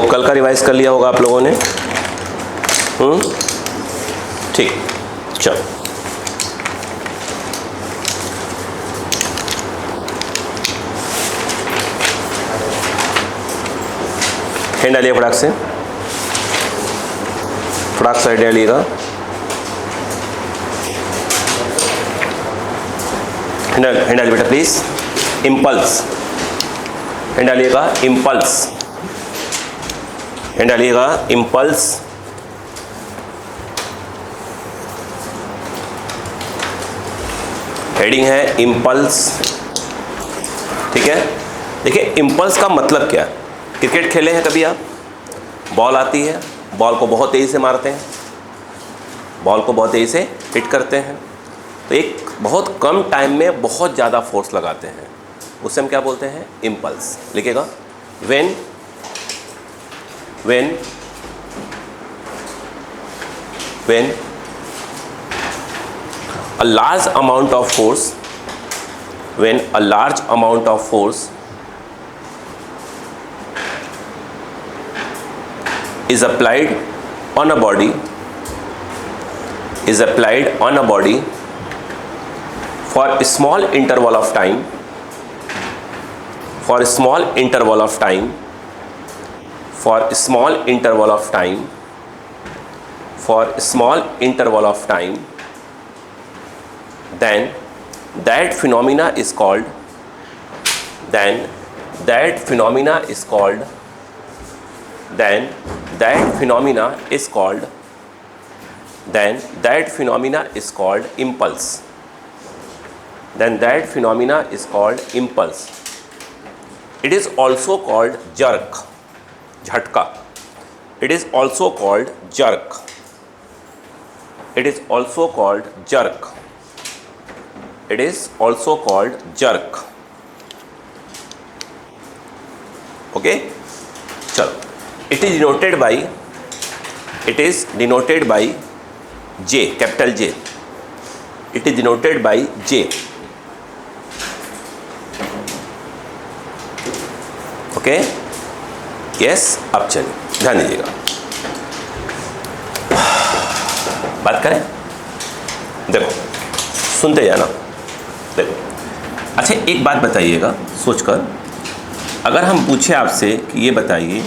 कल का रिवाइज कर लिया होगा आप लोगों ने। ठीक, चलो हैंड डालिए फटाक से, फटाक से डालिएगा। हैंड डालिए बेटा प्लीज। इम्पल्स, हैंड डालिएगा। इम्पल्स, हैंड डालिएगा। इम्पल्स, हेडिंग है इम्पल्स। ठीक है, देखिए इम्पल्स का मतलब क्या है। क्रिकेट खेले हैं कभी आप? बॉल आती है, बॉल को बहुत तेज़ी से मारते हैं, बॉल को बहुत तेज़ी से हिट करते हैं, तो एक बहुत कम टाइम में बहुत ज़्यादा फोर्स लगाते हैं, उसे हम क्या बोलते हैं? इम्पल्स। लिखिएगा, when a large amount of force, when a large amount of force is applied on a body, for a small interval of time, for a small interval of time, for a small interval of time, for a small interval of time, then that phenomena is called, then that phenomena is called, then that phenomena is called, then that phenomena is called impulse, then that phenomena is called impulse. It is also called jerk, jhatka. It is also called jerk. It is also called jerk. It is also called jerk. Okay, चलो, it is denoted by, it is denoted by J, capital J. It is denoted by J. Okay, yes, अब चलिए ध्यान दीजिएगा, बात करें। देखो, सुनते जाना। देखो, अच्छा एक बात बताइएगा सोचकर, अगर हम पूछे आपसे कि ये बताइए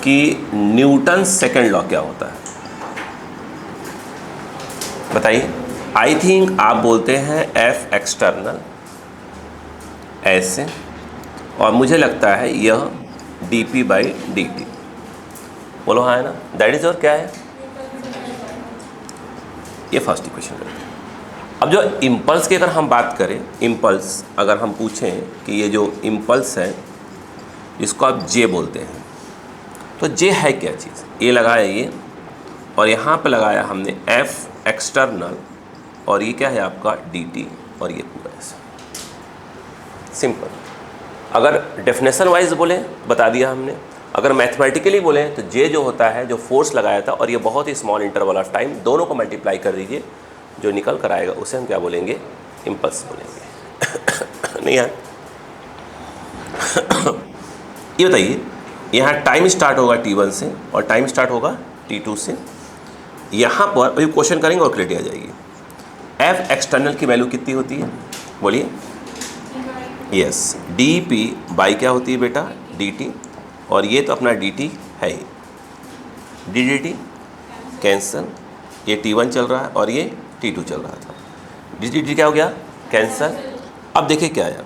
कि न्यूटन सेकंड लॉ क्या होता है, बताइए। आई थिंक आप बोलते हैं एफ एक्सटर्नल ऐसे, और मुझे लगता है यह D P by D T. बोलो हाँ है ना, दैट इज और क्या है, ये फर्स्ट इक्वेशन करते हैं। अब जो इम्पल्स की अगर हम बात करें, इम्पल्स अगर हम पूछें कि ये जो इम्पल्स है इसको आप जे बोलते हैं, तो जे है क्या चीज़? ये लगाया ये, और यहाँ पे लगाया हमने एफ एक्सटर्नल, और ये क्या है आपका डी टी, और ये पूरा ऐसा सिंपल। अगर डेफिनेशन वाइज बोले बता दिया हमने, अगर मैथमेटिकली बोले तो जे जो होता है, जो फोर्स लगाया था और ये बहुत ही स्मॉल इंटरवल ऑफ टाइम, दोनों को मल्टीप्लाई कर दीजिए, जो निकल कर आएगा उसे हम क्या बोलेंगे? इम्पल्स बोलेंगे। नहीं है? ये बताइए, यहाँ टाइम स्टार्ट होगा t1 से और टाइम स्टार्ट होगा t2 से। यहाँ पर अभी क्वेश्चन करेंगे और क्लियरिटी आ जाएगी। एफ एक्सटर्नल की वैल्यू कितनी होती है? बोलिए। यस, डी पी बाई क्या होती है बेटा? डी टी, और ये तो अपना डी टी है ही, डी डी टी कैंसल, ये t1 चल रहा है और ये t2 चल रहा था, डी डी टी क्या हो गया? कैंसल। अब देखिए क्या आया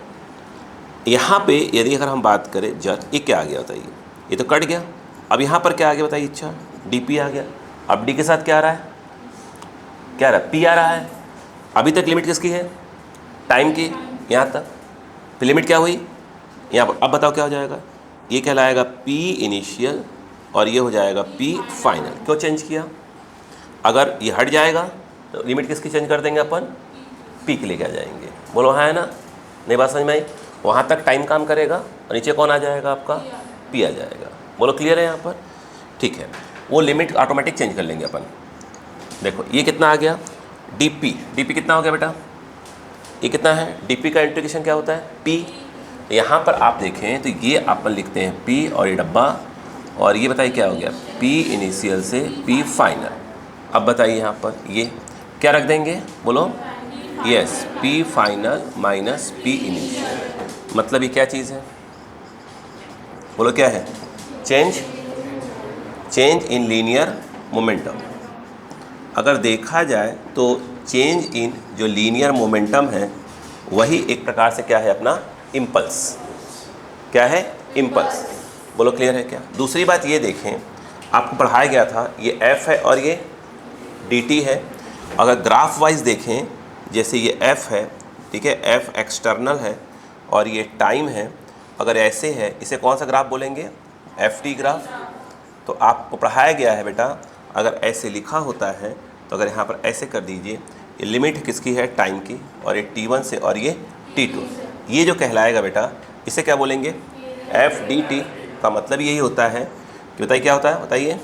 यहाँ पे, यदि अगर हम बात करें जर, ये क्या आ गया बताइए? ये तो कट गया। अब यहाँ पर क्या आ गया बताइए? अच्छा, डी पी आ गया। अब डी के साथ क्या आ रहा है? क्या आ रहा है? पी आ रहा है। अभी तक लिमिट किसकी है? टाइम की, यहाँ तक। फिर लिमिट क्या हुई यहाँ पर? अब बताओ क्या हो जाएगा? ये कहलाएगा पी इनिशियल और ये हो जाएगा पी फाइनल। क्यों चेंज किया? अगर ये हट जाएगा तो लिमिट किसकी चेंज कर देंगे अपन? पी के लेके आ जाएंगे। बोलो हाँ है ना? नहीं बात समझ में आई? वहाँ तक टाइम काम करेगा और नीचे कौन आ जाएगा आपका? पी आ जाएगा। बोलो क्लियर है यहाँ पर? ठीक है, वो लिमिट ऑटोमेटिक चेंज कर लेंगे अपन। देखो ये कितना आ गया? D P. डी पी कितना हो गया बेटा? ये कितना है? डी पी का इंटीग्रेशन क्या होता है? पी। यहाँ पर आप देखें तो ये अपन लिखते हैं पी और ये डब्बा, और ये बताइए क्या हो गया, P इनिशियल से P फाइनल। अब बताइए यहाँ पर ये क्या रख देंगे, बोलो, yes, P final minus P initial. मतलब ये क्या चीज़ है, बोलो क्या है, चेंज इन लीनियर मोमेंटम। अगर देखा जाए तो चेंज इन जो लीनियर मोमेंटम है वही एक प्रकार से क्या है, अपना इम्पल्स। क्या है, इम्पल्स। बोलो क्लियर है क्या। दूसरी बात ये देखें, आपको पढ़ाया गया था ये f है और ये dt है। अगर ग्राफ वाइज देखें, जैसे ये f है, ठीक है, f एक्सटर्नल है और ये टाइम है। अगर ऐसे है, इसे कौन सा ग्राफ बोलेंगे, ft ग्राफ। तो आपको पढ़ाया गया है बेटा, अगर ऐसे लिखा होता है तो अगर यहाँ पर ऐसे कर दीजिए, ये लिमिट किसकी है, टाइम की, और ये t1 से और ये t2, ये जो कहलाएगा बेटा, इसे क्या बोलेंगे, एफ डी टी। का मतलब यही होता है कि बताइए क्या होता है, बताइए,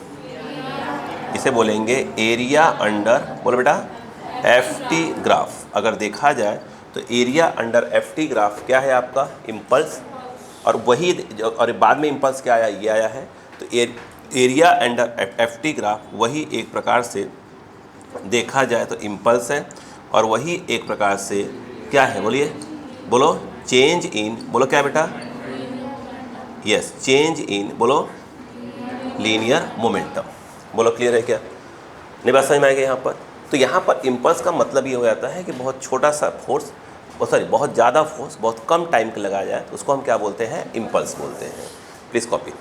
इसे बोलेंगे एरिया अंडर, बोलो बेटा, एफ टी ग्राफ। अगर देखा जाए तो area under F T graph क्या है, आपका इम्पल्स। और वही और बाद में इम्पल्स क्या आया, ये आया है। तो area under F T graph वही एक प्रकार से देखा जाए तो इम्पल्स है, और वही एक प्रकार से क्या है, बोलिए, बोलो, चेंज इन, बोलो क्या बेटा, यस, चेंज इन, बोलो, लीनियर मोमेंटम। बोलो क्लियर है क्या, नहीं बात समझ में आएगी यहाँ पर। तो यहाँ पर इम्पल्स का मतलब ये हो जाता है कि बहुत छोटा सा फोर्स, बहुत ज़्यादा फोर्स बहुत कम टाइम के लगाया जाए तो उसको हम क्या बोलते हैं, इम्पल्स बोलते हैं। Please copy.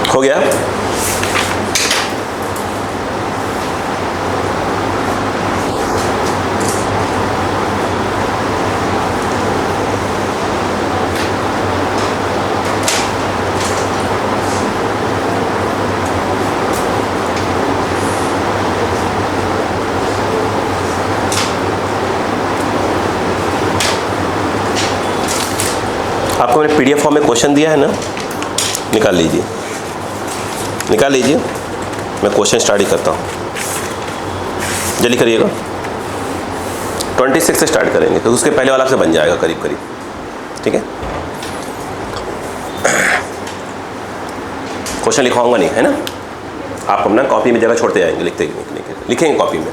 हो गया। आपको मैंने पीडीएफ फॉर्म में क्वेश्चन दिया है ना, निकाल लीजिए, निकाल लीजिए। मैं क्वेश्चन स्टार्ट ही करता हूँ, जल्दी करिएगा। 26 से स्टार्ट करेंगे तो उसके पहले वाला आपसे बन जाएगा करीब करीब, ठीक है। क्वेश्चन लिखवाऊंगा नहीं, है ना, आप अपना कॉपी में जगह छोड़ते जाएंगे, लिखेंगे कॉपी में।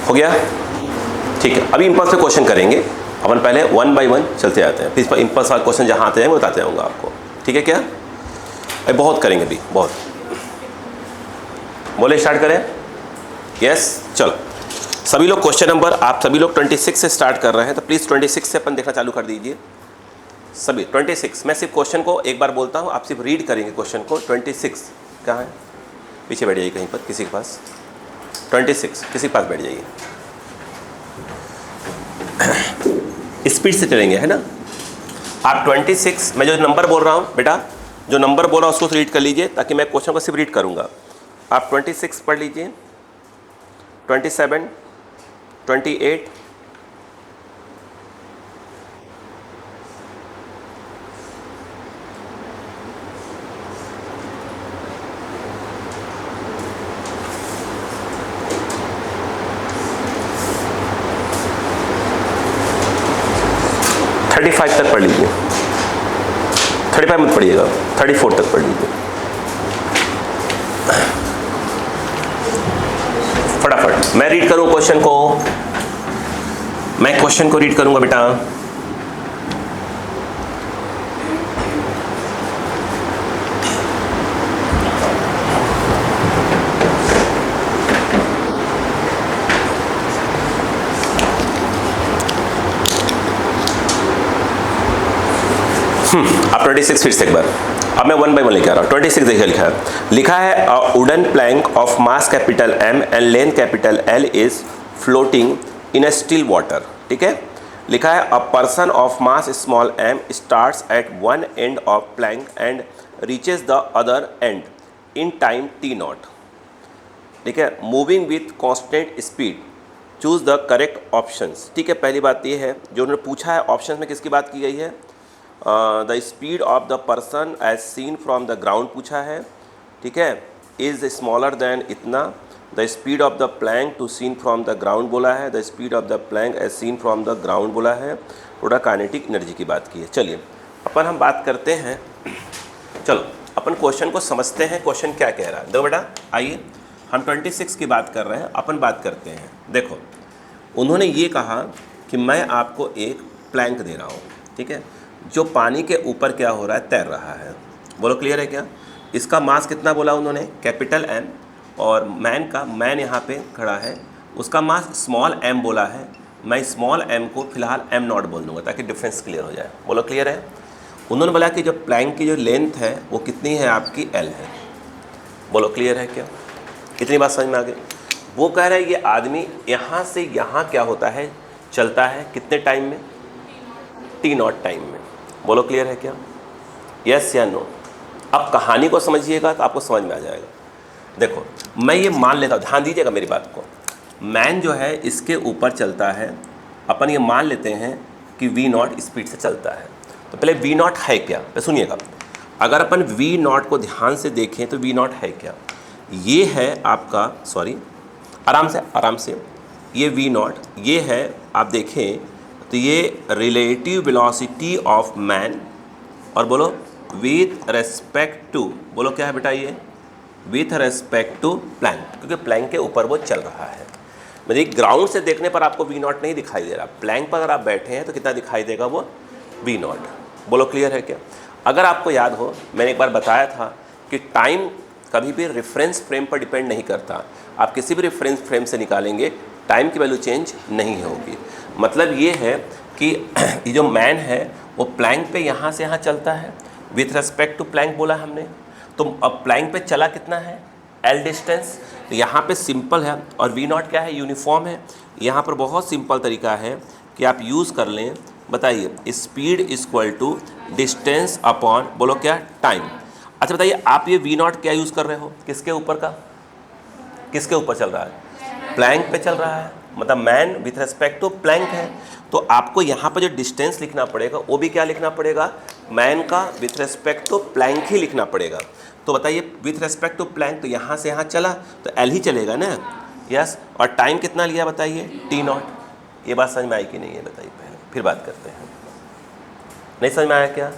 हो गया, ठीक है। अभी इम्पल्स पे क्वेश्चन करेंगे अपन, पहले 1 बाय 1 चलते जाते हैं, फिर इस पर इम्पल्स वाले क्वेश्चन जहाँ आते जाएंगे बताते जाऊँगा आपको, ठीक है क्या। अभी बहुत करेंगे, अभी बहुत। बोले स्टार्ट करें, यस, चलो सभी लोग क्वेश्चन नंबर, आप सभी लोग 26 से स्टार्ट कर रहे हैं तो प्लीज़ 26 से अपन देखना चालू कर दीजिए सभी। 26, मैं सिर्फ क्वेश्चन को एक बार बोलता हूँ, आप सिर्फ रीड करेंगे क्वेश्चन को। 26 कहाँ है, पीछे बैठ जाइए कहीं पर, किसी के पास। 26 किसी के पास बैठ जाइए, स्पीड से चलेंगे, है ना। आप 26, मैं जो नंबर बोल रहा हूँ बेटा, जो नंबर बोल रहा हूँ उसको रीड कर लीजिए, ताकि मैं क्वेश्चन को सिर्फ रीड करूँगा। आप 26 पढ़ लीजिए, 27, 28, 29, 35 तक पढ़ लीजिए, 35 मत पढ़िएगा, 34 तक पढ़ लीजिए फटाफट। मैं रीड करूं क्वेश्चन को, मैं क्वेश्चन को रीड करूंगा बेटा। अब 26 फिर से एक बार, अब मैं 1 by 1 लेके आ रहा हूँ। 26 देखिए लिखा है wooden plank of mass capital M and length capital L is floating in a still water. ठीक है, लिखा है a person of mass small m starts at one end of Planck and reaches the other and in time t0। ठीक है, moving with constant speed, choose the correct options. ठीक है, पहली बात ये है जो उन्होंने पूछा है ऑप्शन में किसकी बात की गई है, the speed of the person as seen from the ground पूछा है। ठीक है, इज़ स्मॉलर देन इतना, the speed of the plank to seen from the ground बोला है, the speed of the plank as seen from the ground बोला है, थोड़ा काइनेटिक एनर्जी की बात की है। चलिए अपन हम बात करते हैं, चलो अपन क्वेश्चन को समझते हैं, क्वेश्चन क्या कह रहा है। देखो बेटा आइए, हम 26 की बात कर रहे हैं, अपन बात करते हैं। देखो उन्होंने ये कहा कि मैं आपको एक प्लैंक दे रहा हूँ, ठीक है, जो पानी के ऊपर क्या हो रहा है, तैर रहा है। बोलो क्लियर है क्या। इसका मास कितना बोला उन्होंने, कैपिटल M, और मैन यहाँ पे खड़ा है, उसका मास स्मॉल m बोला है। मैं स्मॉल m को फिलहाल m0 बोल दूंगा ताकि डिफरेंस क्लियर हो जाए। बोलो क्लियर है। उन्होंने बोला कि जो प्लैंक की जो लेंथ है वो कितनी है, आपकी L है। बोलो क्लियर है क्या, कितनी बात समझ में आ गई। वो कह रहा है ये आदमी यहाँ से यहाँ क्या होता है, चलता है कितने टाइम में, t0 टाइम में। बोलो क्लियर है क्या, यस या नो। अब कहानी को समझिएगा तो आपको समझ में आ जाएगा। देखो मैं ये मान लेता हूँ, ध्यान दीजिएगा मेरी बात को। मैन जो है इसके ऊपर चलता है, अपन ये मान लेते हैं कि v0 स्पीड से चलता है। तो पहले v0 है क्या, तो सुनिएगा। अगर अपन v0 को ध्यान से देखें तो v0 है क्या, ये है आपका, सॉरी आराम से ये v0, ये है आप देखें तो ये रिलेटिव वेलोसिटी ऑफ मैन, और बोलो विथ रेस्पेक्ट टू, बोलो क्या है बेटा, ये विथ रेस्पेक्ट टू प्लैंक, क्योंकि प्लैंक के ऊपर वो चल रहा है। मतलब ग्राउंड से देखने पर आपको v0 नहीं दिखाई दे रहा, प्लैंक पर अगर आप बैठे हैं तो कितना दिखाई देगा, वो v0। बोलो क्लियर है क्या। अगर आपको याद हो, मैंने एक बार बताया था कि टाइम कभी भी रेफरेंस फ्रेम पर डिपेंड नहीं करता। आप किसी भी रेफरेंस फ्रेम से निकालेंगे टाइम की वैल्यू चेंज नहीं होगी। मतलब ये है कि ये जो मैन है वो प्लैंक पे यहाँ से यहाँ चलता है, विथ रेस्पेक्ट टू प्लैंक बोला हमने। तो अब प्लैंक पे चला कितना है, L डिस्टेंस। तो यहाँ पे सिंपल है, और v0 क्या है, यूनिफॉर्म है। यहाँ पर बहुत सिंपल तरीका है कि आप यूज़ कर लें। बताइए, speed equal to distance upon, बोलो क्या, टाइम। अच्छा बताइए आप ये v0 क्या यूज़ कर रहे हो, किसके ऊपर का, किसके ऊपर चल रहा है, प्लैंक पे चल रहा है। मतलब man with respect to plank है, तो आपको यहाँ पर जो डिस्टेंस लिखना पड़ेगा वो भी क्या लिखना पड़ेगा, मैन का विथ रेस्पेक्ट टू प्लैंक ही लिखना पड़ेगा। तो बताइए विथ रेस्पेक्ट टू प्लैंक, तो यहाँ से यहाँ चला तो L ही चलेगा ना, यस। और टाइम कितना लिया बताइए, t0। ये बात समझ में आई कि नहीं है, बताइए पहले, फिर बात करते हैं। नहीं समझ में आया क्या,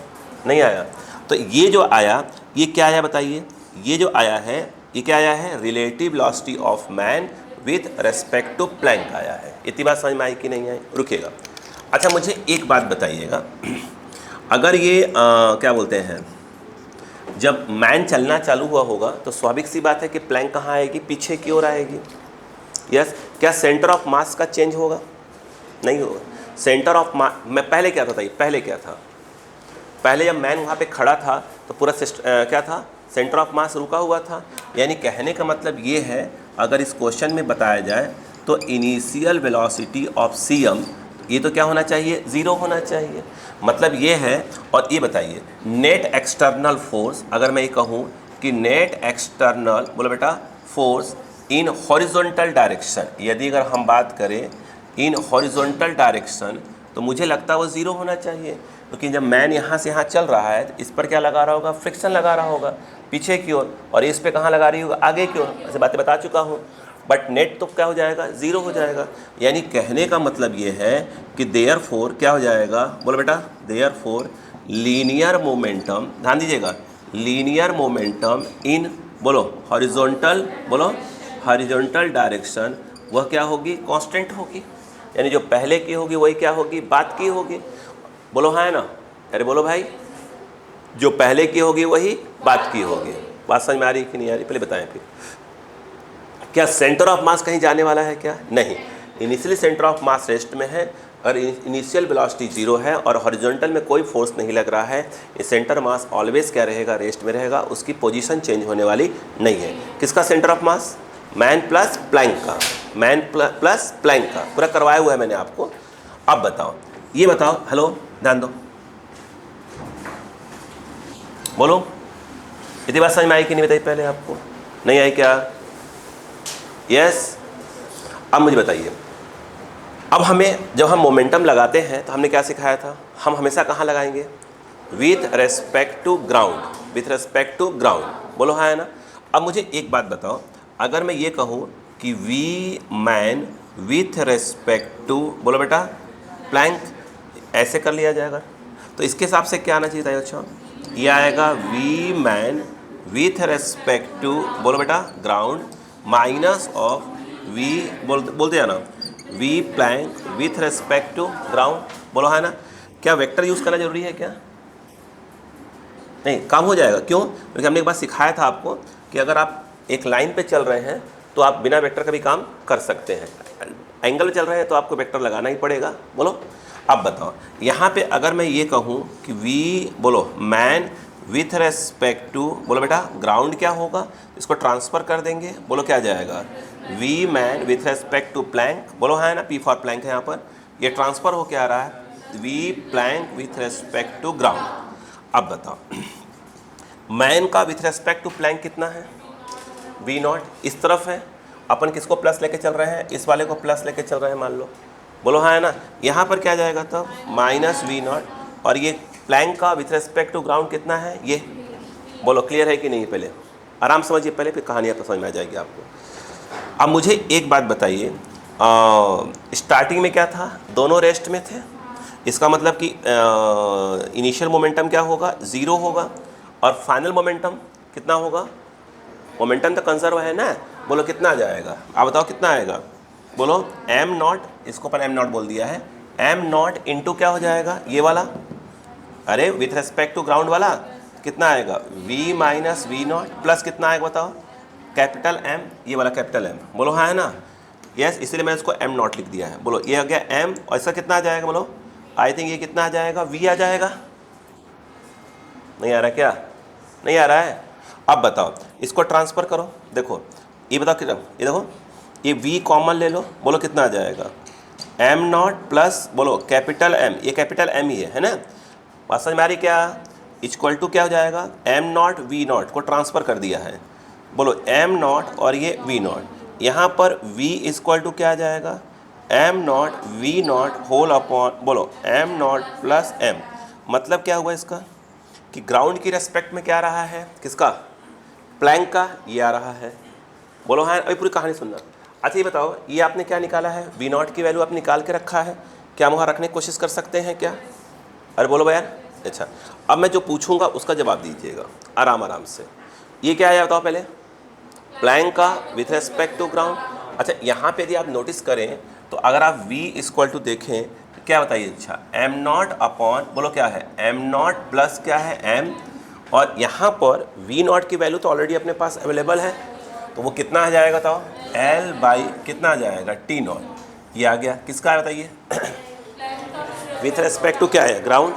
नहीं आया। तो ये जो आया ये क्या आया बताइए, ये जो आया है ये क्या आया है, relative velocity of man with respect to plank आया है। इतनी बात समझ में आई कि नहीं आई, रुकिएगा। अच्छा मुझे एक बात बताइएगा, अगर ये क्या बोलते हैं, जब मैन चलना चालू हुआ होगा तो स्वाभाविक सी बात है कि प्लैंक कहाँ आएगी, पीछे की ओर आएगी, यस। क्या सेंटर ऑफ मास का चेंज होगा, नहीं होगा। सेंटर ऑफ मास में पहले क्या था, पहले क्या था, पहले जब मैन वहाँ पे खड़ा था तो पूरा क्या था, सेंटर ऑफ मास रुका हुआ था। यानी कहने का मतलब ये है, अगर इस क्वेश्चन में बताया जाए तो इनिशियल वेलोसिटी ऑफ CM, ये तो क्या होना चाहिए, 0 होना चाहिए। मतलब ये है। और ये बताइए नेट एक्सटर्नल फोर्स, अगर मैं ये कहूँ कि नेट एक्सटर्नल, बोलो बेटा, फोर्स इन हॉरिजॉन्टल डायरेक्शन, यदि अगर हम बात करें इन हॉरिजॉन्टल डायरेक्शन, तो मुझे लगता है वो 0 होना चाहिए, क्योंकि जब मैन यहाँ से यहाँ चल रहा है तो इस पर क्या लगा रहा होगा, फ्रिक्शन लगा रहा होगा पीछे की ओर, और इस पे कहाँ लगा रही होगा, आगे की ओर। ऐसे बातें बता चुका हूँ। बट नेट तो क्या हो जाएगा, ज़ीरो हो जाएगा। यानी कहने का मतलब ये है कि देयरफॉर क्या हो जाएगा, बोलो बेटा, देयरफॉर लीनियर मोमेंटम, ध्यान दीजिएगा, लीनियर मोमेंटम इन, बोलो हॉरिजॉन्टल, बोलो हॉरिजॉन्टल डायरेक्शन, वह क्या होगी, कांस्टेंट होगी। यानी जो पहले की होगी वही क्या होगी, बाद की होगी। बोलो हाँ है ना, अरे बोलो भाई, जो पहले की होगी वही बाद की होगी। बात समझ में आ रही कि नहीं आ रही, पहले बताएं फिर। क्या सेंटर ऑफ मास कहीं जाने वाला है क्या, नहीं। Initially centre of mass rest में है और इनिशियल वेलोसिटी जीरो है और हॉरिजॉन्टल में कोई फोर्स नहीं लग रहा है। ये सेंटर मास ऑलवेज क्या रहेगा, रेस्ट में रहेगा, उसकी पोजीशन चेंज होने वाली नहीं है। किसका centre of mass, man plus plank का, मैन प्लस प्लैंक का, पूरा करवाया हुआ है मैंने आपको। अब बताओ, ये बताओ, हेलो ध्यान दो, बोलो इतनी बात समझ में आई कि नहीं बताई पहले आपको, नहीं आई क्या, यस। अब मुझे बताइए, अब हमें जब हम मोमेंटम लगाते हैं तो हमने क्या सिखाया था, हम हमेशा कहाँ लगाएंगे, with respect to ground, with respect to ground, बोलो हाँ है ना। अब मुझे एक बात बताओ, अगर मैं ये कहूँ कि V man with respect to, बोलो बेटा, प्लैंक, ऐसे कर लिया जाएगा, तो इसके हिसाब से क्या आना चाहिए था बच्चों, ये आएगा V man with respect to, बोलो बेटा, ग्राउंड माइनस ऑफ वी, बोलते जाना, V plank with respect to ground, बोलो है ना। क्या वेक्टर यूज़ करना जरूरी है क्या, नहीं, काम हो जाएगा, क्यों, क्योंकि हमने एक बार सिखाया था आपको कि अगर आप एक लाइन पे चल रहे हैं तो आप बिना वेक्टर का भी काम कर सकते हैं, एंगल चल रहे हैं तो आपको वेक्टर लगाना ही पड़ेगा। बोलो अब बताओ, यहाँ पे अगर मैं ये कहूँ कि वी, बोलो मैन विथ रेस्पेक्ट टू, बोलो बेटा, ग्राउंड क्या होगा, इसको ट्रांसफ़र कर देंगे, बोलो क्या जाएगा, V man with respect to plank, बोलो है ना, पी फॉर प्लैंक है यहाँ पर, ये ट्रांसफ़र हो क्या आ रहा है, V plank with respect to ground. अब बताओ, मैन का विथ रेस्पेक्ट टू प्लैंक कितना है, वी नॉट, इस तरफ है, अपन किसको प्लस लेके चल रहे हैं, इस वाले को प्लस लेके चल रहे हैं मान लो, बोलो हाँ है ना। यहाँ पर क्या जाएगा तब, माइनस वी नॉट, और ये प्लैंक का विथ रेस्पेक्ट टू ग्राउंड कितना है, ये, बोलो क्लियर है कि नहीं, पहले आराम समझिए, पहले फिर कहानी आपको समझ में आ जाएगी आपको। अब मुझे एक बात बताइए, स्टार्टिंग में क्या था, दोनों रेस्ट में थे, इसका मतलब कि इनिशियल मोमेंटम क्या होगा, ज़ीरो होगा, और फाइनल मोमेंटम कितना होगा, मोमेंटम तो कंजर्व है ना, बोलो कितना आ जाएगा, आप बताओ कितना आएगा, बोलो एम नॉट, इसको अपन एम नॉट बोल दिया है, एम नॉट इंटू क्या हो जाएगा, ये वाला, अरे विथ रेस्पेक्ट टू ग्राउंड वाला कितना आएगा, V minus V naught, plus कितना आएगा बताओ, कैपिटल एम, ये वाला कैपिटल एम, बोलो हाँ है ना, यस, इसलिए मैंने इसको एम नॉट लिख दिया है। बोलो ये आ गया एम, और इसका कितना आ जाएगा, बोलो आई थिंक ये कितना आ जाएगा, वी आ जाएगा, नहीं आ रहा क्या, नहीं आ रहा है। अब बताओ इसको ट्रांसफ़र करो, देखो ये बताओ कितना, ये देखो ये v कॉमन ले लो, बोलो कितना आ जाएगा, एम नॉट प्लस, बोलो कैपिटल एम, ये कैपिटल एम ही है ना, बात समझ में आ रही क्या, इक्वल टू क्या हो जाएगा, एम नॉट वी नॉट को ट्रांसफ़र कर दिया है, बोलो एम नॉट और ये वी नॉट, यहाँ पर v इक्वल टू क्या आ जाएगा, M naught V naught whole upon, बोलो एम नॉट प्लस एम, मतलब क्या हुआ इसका कि ग्राउंड की रेस्पेक्ट में क्या आ रहा है, किसका, प्लैंक का, ये आ रहा है, बोलो हाँ, अभी पूरी कहानी सुनना। अच्छा ये बताओ, ये आपने क्या निकाला है, वी नॉट की वैल्यू आपने निकाल के रखा है, क्या हम वहाँ रखने की कोशिश कर सकते हैं क्या, अरे बोलो भाई यार, अच्छा अब मैं जो पूछूंगा उसका जवाब दीजिएगा आराम आराम से। ये क्या है बताओ पहले, प्लैंक का विथ रेस्पेक्ट टू ग्राउंड। अच्छा यहाँ पे यदि आप नोटिस करें तो अगर आप v इक्वल टू देखें तो क्या बताइए, अच्छा एम नॉट अपॉन, बोलो क्या है, एम नॉट प्लस क्या है एम, और यहाँ पर वी नॉट की वैल्यू तो ऑलरेडी अपने पास अवेलेबल है, तो वो कितना आ जाएगा बताओ, एल बाई कितना आ जाएगा, टी नॉट, ये आ गया, किसका है बताइए विथ रेस्पेक्ट टू क्या है, ग्राउंड,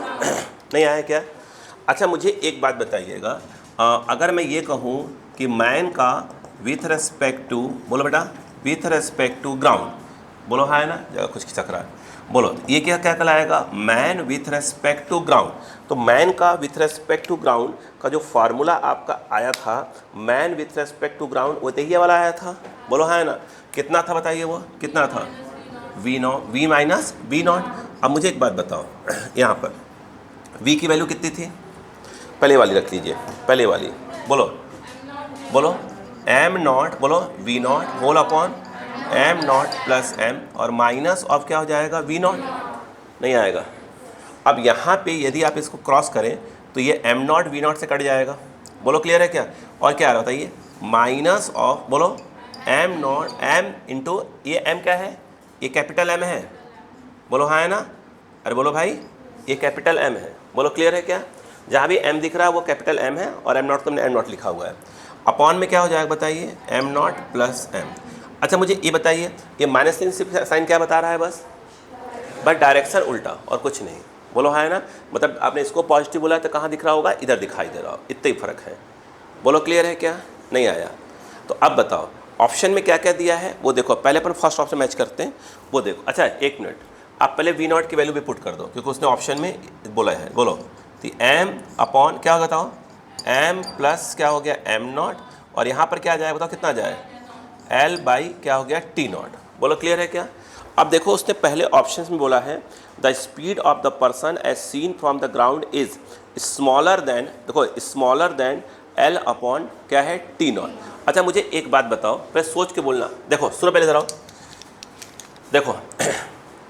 नहीं आया क्या। अच्छा मुझे एक बात बताइएगा, अगर मैं ये कहूँ कि मैन का विथ रेस्पेक्ट टू, बोलो बेटा विथ रेस्पेक्ट टू ग्राउंड, बोलो हाँ है ना, जगह कुछ खिसक रहा है, बोलो ये क्या क्या कहलाएगा, man with respect to ground. तो मैन का विथ रेस्पेक्ट टू ग्राउंड का जो फार्मूला आपका आया था, man with respect to ground, वो तो ये वाला आया था, बोलो हाँ है ना, कितना था बताइए, वो कितना था, V naught, V minus V naught. अब मुझे एक बात बताओ, यहाँ पर v की वैल्यू कितनी थी, पहले वाली रख लीजिए, पहले वाली, बोलो बोलो एम नॉट, बोलो V naught whole upon M naught plus M और माइनस ऑफ क्या हो जाएगा वी नॉट, नहीं आएगा। अब यहाँ पे यदि आप इसको क्रॉस करें तो ये एम नॉट वी नॉट से कट जाएगा। बोलो क्लियर है क्या? और क्या आ रहा बताइए, माइनस ऑफ बोलो एम नॉट एम इंटू ये एम क्या है, ये कैपिटल एम है, बोलो हाँ है ना? अरे बोलो भाई ये कैपिटल एम है, बोलो क्लियर है क्या? जहाँ भी एम दिख रहा है वो कैपिटल एम है और एम नॉट तुमने एम नॉट लिखा हुआ है। अपॉन में क्या हो जाएगा बताइए, एम नॉट प्लस एम। अच्छा मुझे ये बताइए, ये माइनस साइन क्या बता रहा है? बस डायरेक्शन उल्टा और कुछ नहीं, बोलो हाँ है ना? मतलब आपने इसको पॉजिटिव बोला तो कहाँ दिख रहा होगा, इधर दिखाई दे रहा हो, इतना ही फर्क है। बोलो क्लियर है क्या? नहीं आया तो अब बताओ ऑप्शन में क्या क्या दिया है वो देखो। पहले अपन फर्स्ट ऑप्शन मैच करते हैं, वो देखो। अच्छा एक मिनट, आप पहले वी नॉट की वैल्यू भी पुट कर दो क्योंकि उसने ऑप्शन में बोला है। बोलो तो एम अपॉन क्या होगा बताओ, एम प्लस क्या हो गया एम नॉट और यहाँ पर क्या आ जाएगा बताओ, कितना आ जाए एल बाई क्या हो गया टी नॉट। बोलो क्लियर है क्या? अब देखो उसने पहले ऑप्शन में बोला है the speed of the person as seen from the ground is smaller than, देखो स्मॉलर देन एल अपॉन क्या है टी नॉट। अच्छा मुझे एक बात बताओ, पहले सोच के बोलना। देखो सुनो पहले जरा, देखो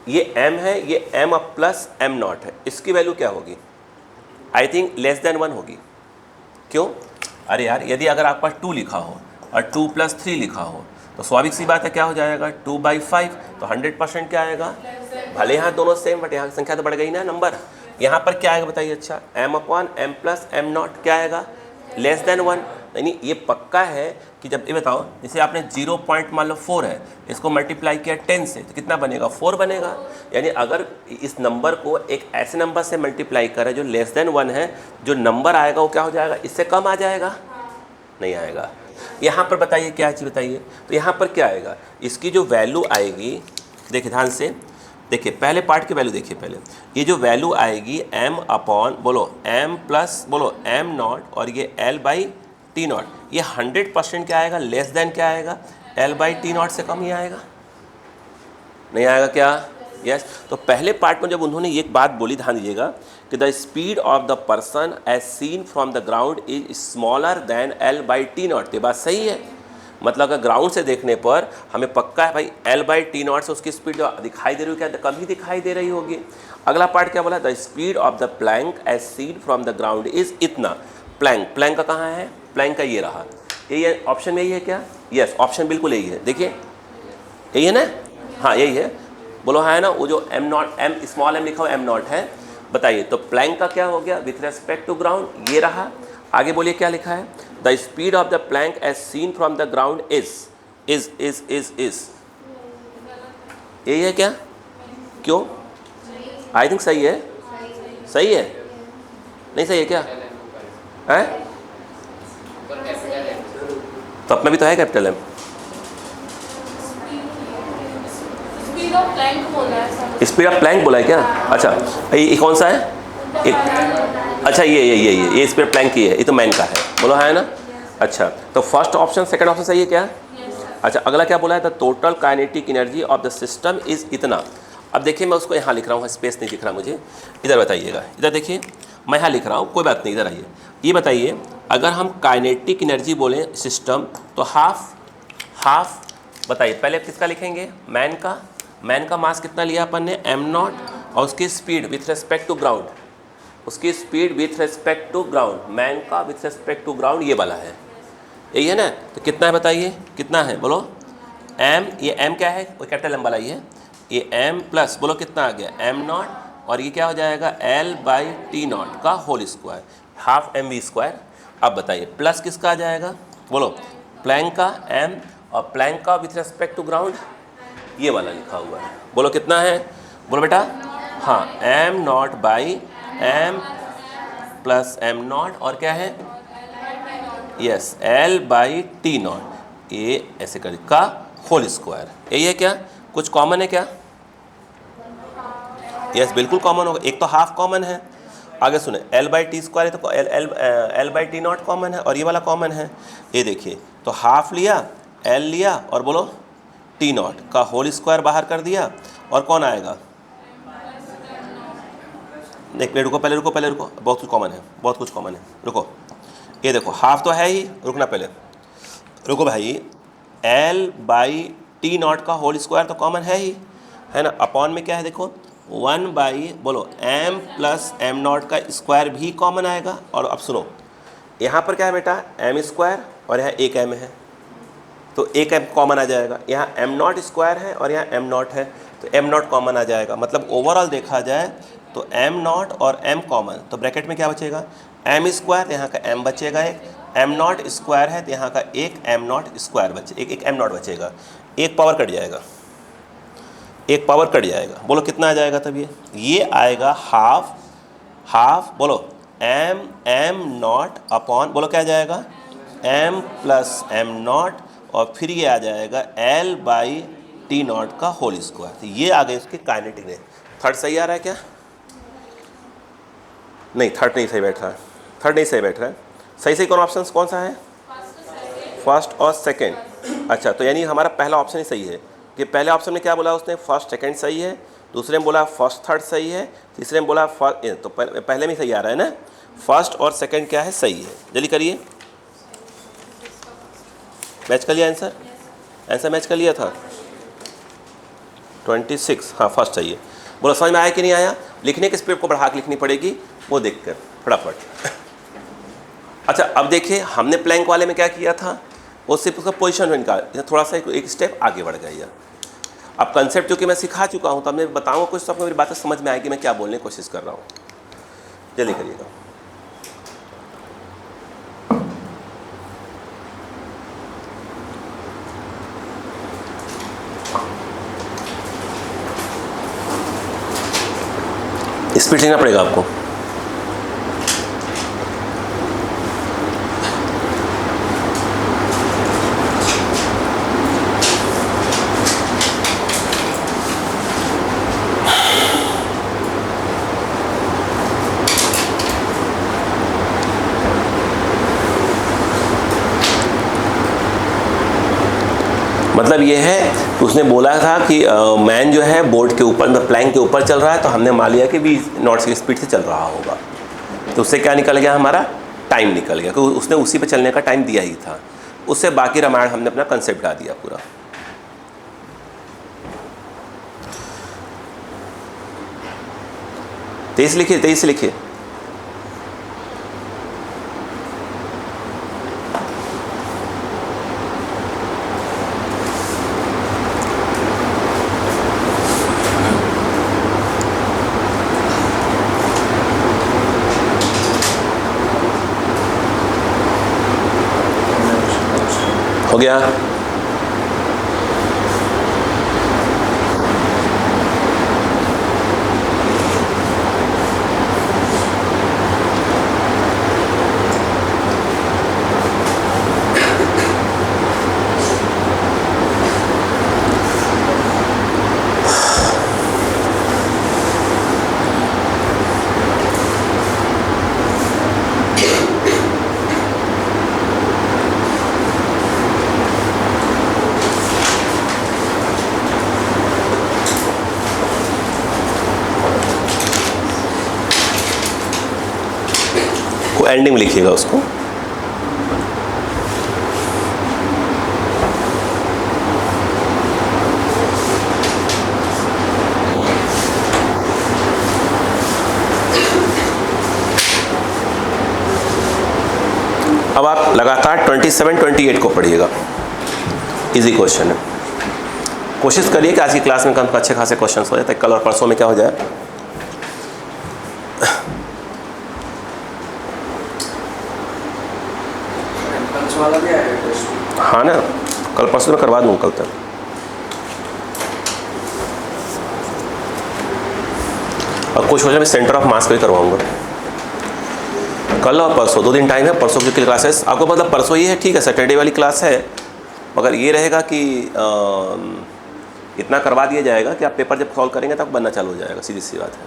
ये m है, ये m up plus M not है, इसकी वैल्यू क्या होगी? आई थिंक लेस देन 1 होगी। क्यों? अरे यार यदि अगर आपके पास 2 लिखा हो और 2 + 3 लिखा हो तो स्वाभाविक सी बात है क्या हो जाएगा 2/5, तो 100% क्या आएगा? भले यहाँ दोनों सेम बट यहाँ संख्या तो बढ़ गई ना नंबर। यहाँ पर क्या आएगा बताइए? अच्छा m upon M plus M naught क्या आएगा? Less than 1। यानी ये पक्का है कि जब ये बताओ जैसे आपने 0 पॉइंट मान लो 4 है, इसको मल्टीप्लाई किया 10 से तो कितना बनेगा? 4 बनेगा। यानी अगर इस नंबर को एक ऐसे नंबर से मल्टीप्लाई करें जो लेस देन 1 है, जो नंबर आएगा वो क्या हो जाएगा? इससे कम आ जाएगा? नहीं आएगा। यहाँ पर बताइए क्या चीज़ बताइए, तो यहाँ पर क्या आएगा? इसकी जो वैल्यू आएगी, देखिए ध्यान से देखिए, पहले पार्ट की वैल्यू देखिए। पहले ये जो वैल्यू आएगी m अपॉन बोलो m प्लस बोलो एम नॉट और ये l बाई टी नॉट, ये 100% क्या आएगा? लेस देन क्या आएगा? l बाई टी नॉट से कम ही आएगा। नहीं आएगा क्या? यस। तो पहले पार्ट में जब उन्होंने एक बात बोली, ध्यान दीजिएगा कि the speed of the person as seen from the ground is smaller than l by T naught, ये बात सही है। मतलब अगर ग्राउंड से देखने पर हमें पक्का है भाई l बाई टी नॉट से उसकी स्पीड जो दिखाई दे रही हो क्या? कम ही दिखाई दे रही होगी। अगला पार्ट क्या बोला? The speed of the plank as seen from the ground is इतना। प्लैंक का कहाँ है? प्लैंक का ये रहा, यही है ऑप्शन में, यही है क्या? यस ऑप्शन बिल्कुल यही है। देखिए यही है ना? हाँ यही है, बोलो हाँ है ना? वो जो M naught M small M लिखा हुआ एम नॉट है, बताइए। तो प्लैंक का क्या हो गया विथ रेस्पेक्ट टू ग्राउंड, ये रहा। आगे बोलिए क्या लिखा है? The speed of the plank as seen from the ground is यही है क्या? क्यों? आई थिंक सही है। सही है? नहीं सही है क्या? है तो अपना भी तो है capital M. Speed of plank बोला है क्या? अच्छा ये कौन सा है? अच्छा ये स्पीड प्लैंक की है, ये तो मैन का है, बोलो है ना? अच्छा तो फर्स्ट ऑप्शन सेकंड ऑप्शन सही है क्या? अच्छा अगला क्या बोला है? The total kinetic energy of the system is इतना। अब देखिए मैं उसको यहाँ लिख रहा हूँ, स्पेस नहीं दिख रहा मुझे, इधर बताइएगा। इधर देखिए मैं यहाँ लिख रहा हूँ, कोई बात नहीं, इधर आइए। ये बताइए अगर हम काइनेटिक एनर्जी बोलें सिस्टम तो हाफ बताइए। पहले किसका लिखेंगे? मैन का मास कितना लिया अपन ने? एम नॉट, और उसकी speed with respect to ground, उसकी speed with respect to ground, man का विथ रेस्पेक्ट टू ग्राउंड ये वाला है, यही है ना? तो कितना है बताइए, कितना है बोलो? एम, ये एम क्या है? वो कैपिटल एम वाला ही है। ये एम प्लस बोलो कितना आ गया? एम नॉट, और ये क्या हो जाएगा? एल बाई टी नॉट का whole square, half M V square. अब बताइए प्लस किसका आ जाएगा? बोलो प्लैंक का एम और प्लैंक का विथ रेस्पेक्ट टू ग्राउंड, ये वाला लिखा हुआ है। बोलो कितना है? बोलो बेटा। हाँ M naught by M plus M not और क्या है? Yes L by T naught, ये ऐसे कर का होल स्क्वायर, यही है क्या? कुछ कॉमन है क्या? यस बिल्कुल कॉमन होगा, एक तो हाफ कॉमन है। आगे सुने एल बाई टी स्क्वायर है तो L by T not common है और ये वाला कॉमन है। ये देखिए तो हाफ लिया, एल लिया और बोलो टी नॉट का होल स्क्वायर बाहर कर दिया, और कौन आएगा? एक मिनट रुको, पहले रुको, बहुत कुछ कॉमन है, रुको। ये देखो हाफ तो है ही, रुकना पहले, रुको भाई। एल बाई टी नॉट का होल स्क्वायर तो कॉमन है ही, है ना। अपॉन में क्या है देखो 1 बाई बोलो एम प्लस एम नॉट का स्क्वायर भी कॉमन आएगा। और अब सुनो यहाँ पर क्या है बेटा एम स्क्वायर और यहाँ एक एम है तो एक एम कॉमन आ जाएगा। यहाँ एम नॉट स्क्वायर है और यहाँ एम नॉट है तो एम नॉट कॉमन आ जाएगा। मतलब ओवरऑल देखा जाए तो एम नॉट और एम कॉमन, तो ब्रैकेट में क्या बचेगा एम स्क्वायर, यहाँ का एम बचेगा एक, एम नॉट स्क्वायर है तो यहाँ का एक एम नॉट स्क्वायर एक एम नॉट बचेगा, एक पावर कट जाएगा, एक पावर कट जाएगा। बोलो कितना आ जाएगा तब ये आएगा हाफ बोलो एम नॉट अपॉन बोलो क्या आ जाएगा एम प्लस एम नॉट और फिर ये आ जाएगा एल बाई टी नॉट का होल स्क्वायर। तो ये आ गए उसके काइनेटिक ने। थर्ड सही आ रहा है क्या? नहीं थर्ड नहीं सही बैठ रहा है, थर्ड नहीं सही बैठ रहा है। सही कौन ऑप्शन कौन सा है? फर्स्ट और सेकेंड। अच्छा तो यानी हमारा पहला ऑप्शन ही सही है कि पहले ऑप्शन में क्या बोला उसने फर्स्ट सेकेंड सही है, दूसरे में बोला फर्स्ट थर्ड सही है, तीसरे में बोला फर्स्ट, तो पहले में सही आ रहा है ना। फर्स्ट और सेकेंड क्या है सही है। जल्दी करिए, मैच कर लिया आंसर? आंसर मैच कर लिया था 26, हाँ फर्स्ट चाहिए। बोलो समझ में आया कि नहीं आया? लिखने की स्पीड को बढ़ा के लिखनी पड़ेगी वो देखकर फटाफट। अच्छा अब देखिए हमने प्लैंक वाले में क्या किया था, वो सिर्फ उसका पोजीशन में निकाल, थोड़ा सा एक स्टेप आगे बढ़ गया। अब कंसेप्ट जो कि मैं सिखा चुका हूँ तो मैं बताऊँगा कुछ तो आपको मेरी बातें समझ में आएगी मैं क्या बोलने की कोशिश कर रहा हूँ। जल्दी करिएगा। स्पीड लेना पड़ेगा आपको। मतलब ये है उसने बोला था कि मैन जो है बोर्ड के ऊपर मतलब प्लैंक के ऊपर चल रहा है तो हमने मान लिया कि 20 नॉट की स्पीड से चल रहा होगा। तो उससे क्या निकल गया हमारा टाइम निकल गया क्योंकि उसने उसी पे चलने का टाइम दिया ही था। उससे बाकी रामायण हमने अपना कंसेप्ट ला दिया पूरा। तेईस लिखिए। हो गया? एंडिंग में लिखिएगा उसको। अब आप लगातार 27, 28 को पढ़िएगा। इजी क्वेश्चन है। कोशिश करिए कि आज की क्लास में कम अच्छे खासे क्वेश्चन हो जाए। कल और परसों में क्या हो जाए वाला भी आएगा। हाँ ना, कल परसों में करवा दूँगा कल तक। और कुछ हो जाए मैं सेंटर ऑफ मास भी करवाऊँगा कल और परसों। 2 दिन टाइम है। परसों की क्लासेस आपको मतलब परसों ही है, ठीक है, सैटरडे वाली क्लास है, मगर ये रहेगा कि इतना करवा दिया जाएगा कि आप पेपर जब सॉल्व करेंगे तब बनना चालू हो जाएगा। सीधी सी बात है।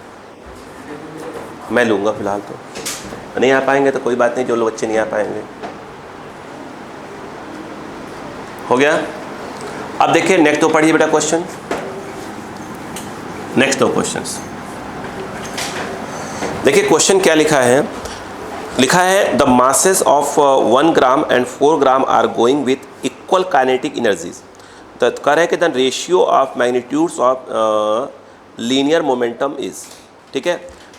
मैं लूँगा फिलहाल तो नहीं आ पाएंगे तो कोई बात नहीं, जो लोग बच्चे नहीं आ पाएंगे। हो गया? अब देखिए नेक्स्ट तो पढ़िए बेटा क्वेश्चन। नेक्स्ट दो क्वेश्चंस देखिए। क्वेश्चन क्या लिखा है? लिखा है the masses of 1 gram and 4 gram are going with equal kinetic energies तो कह रहे हैं कि the ratio of magnitudes of linear momentum is, ठीक है,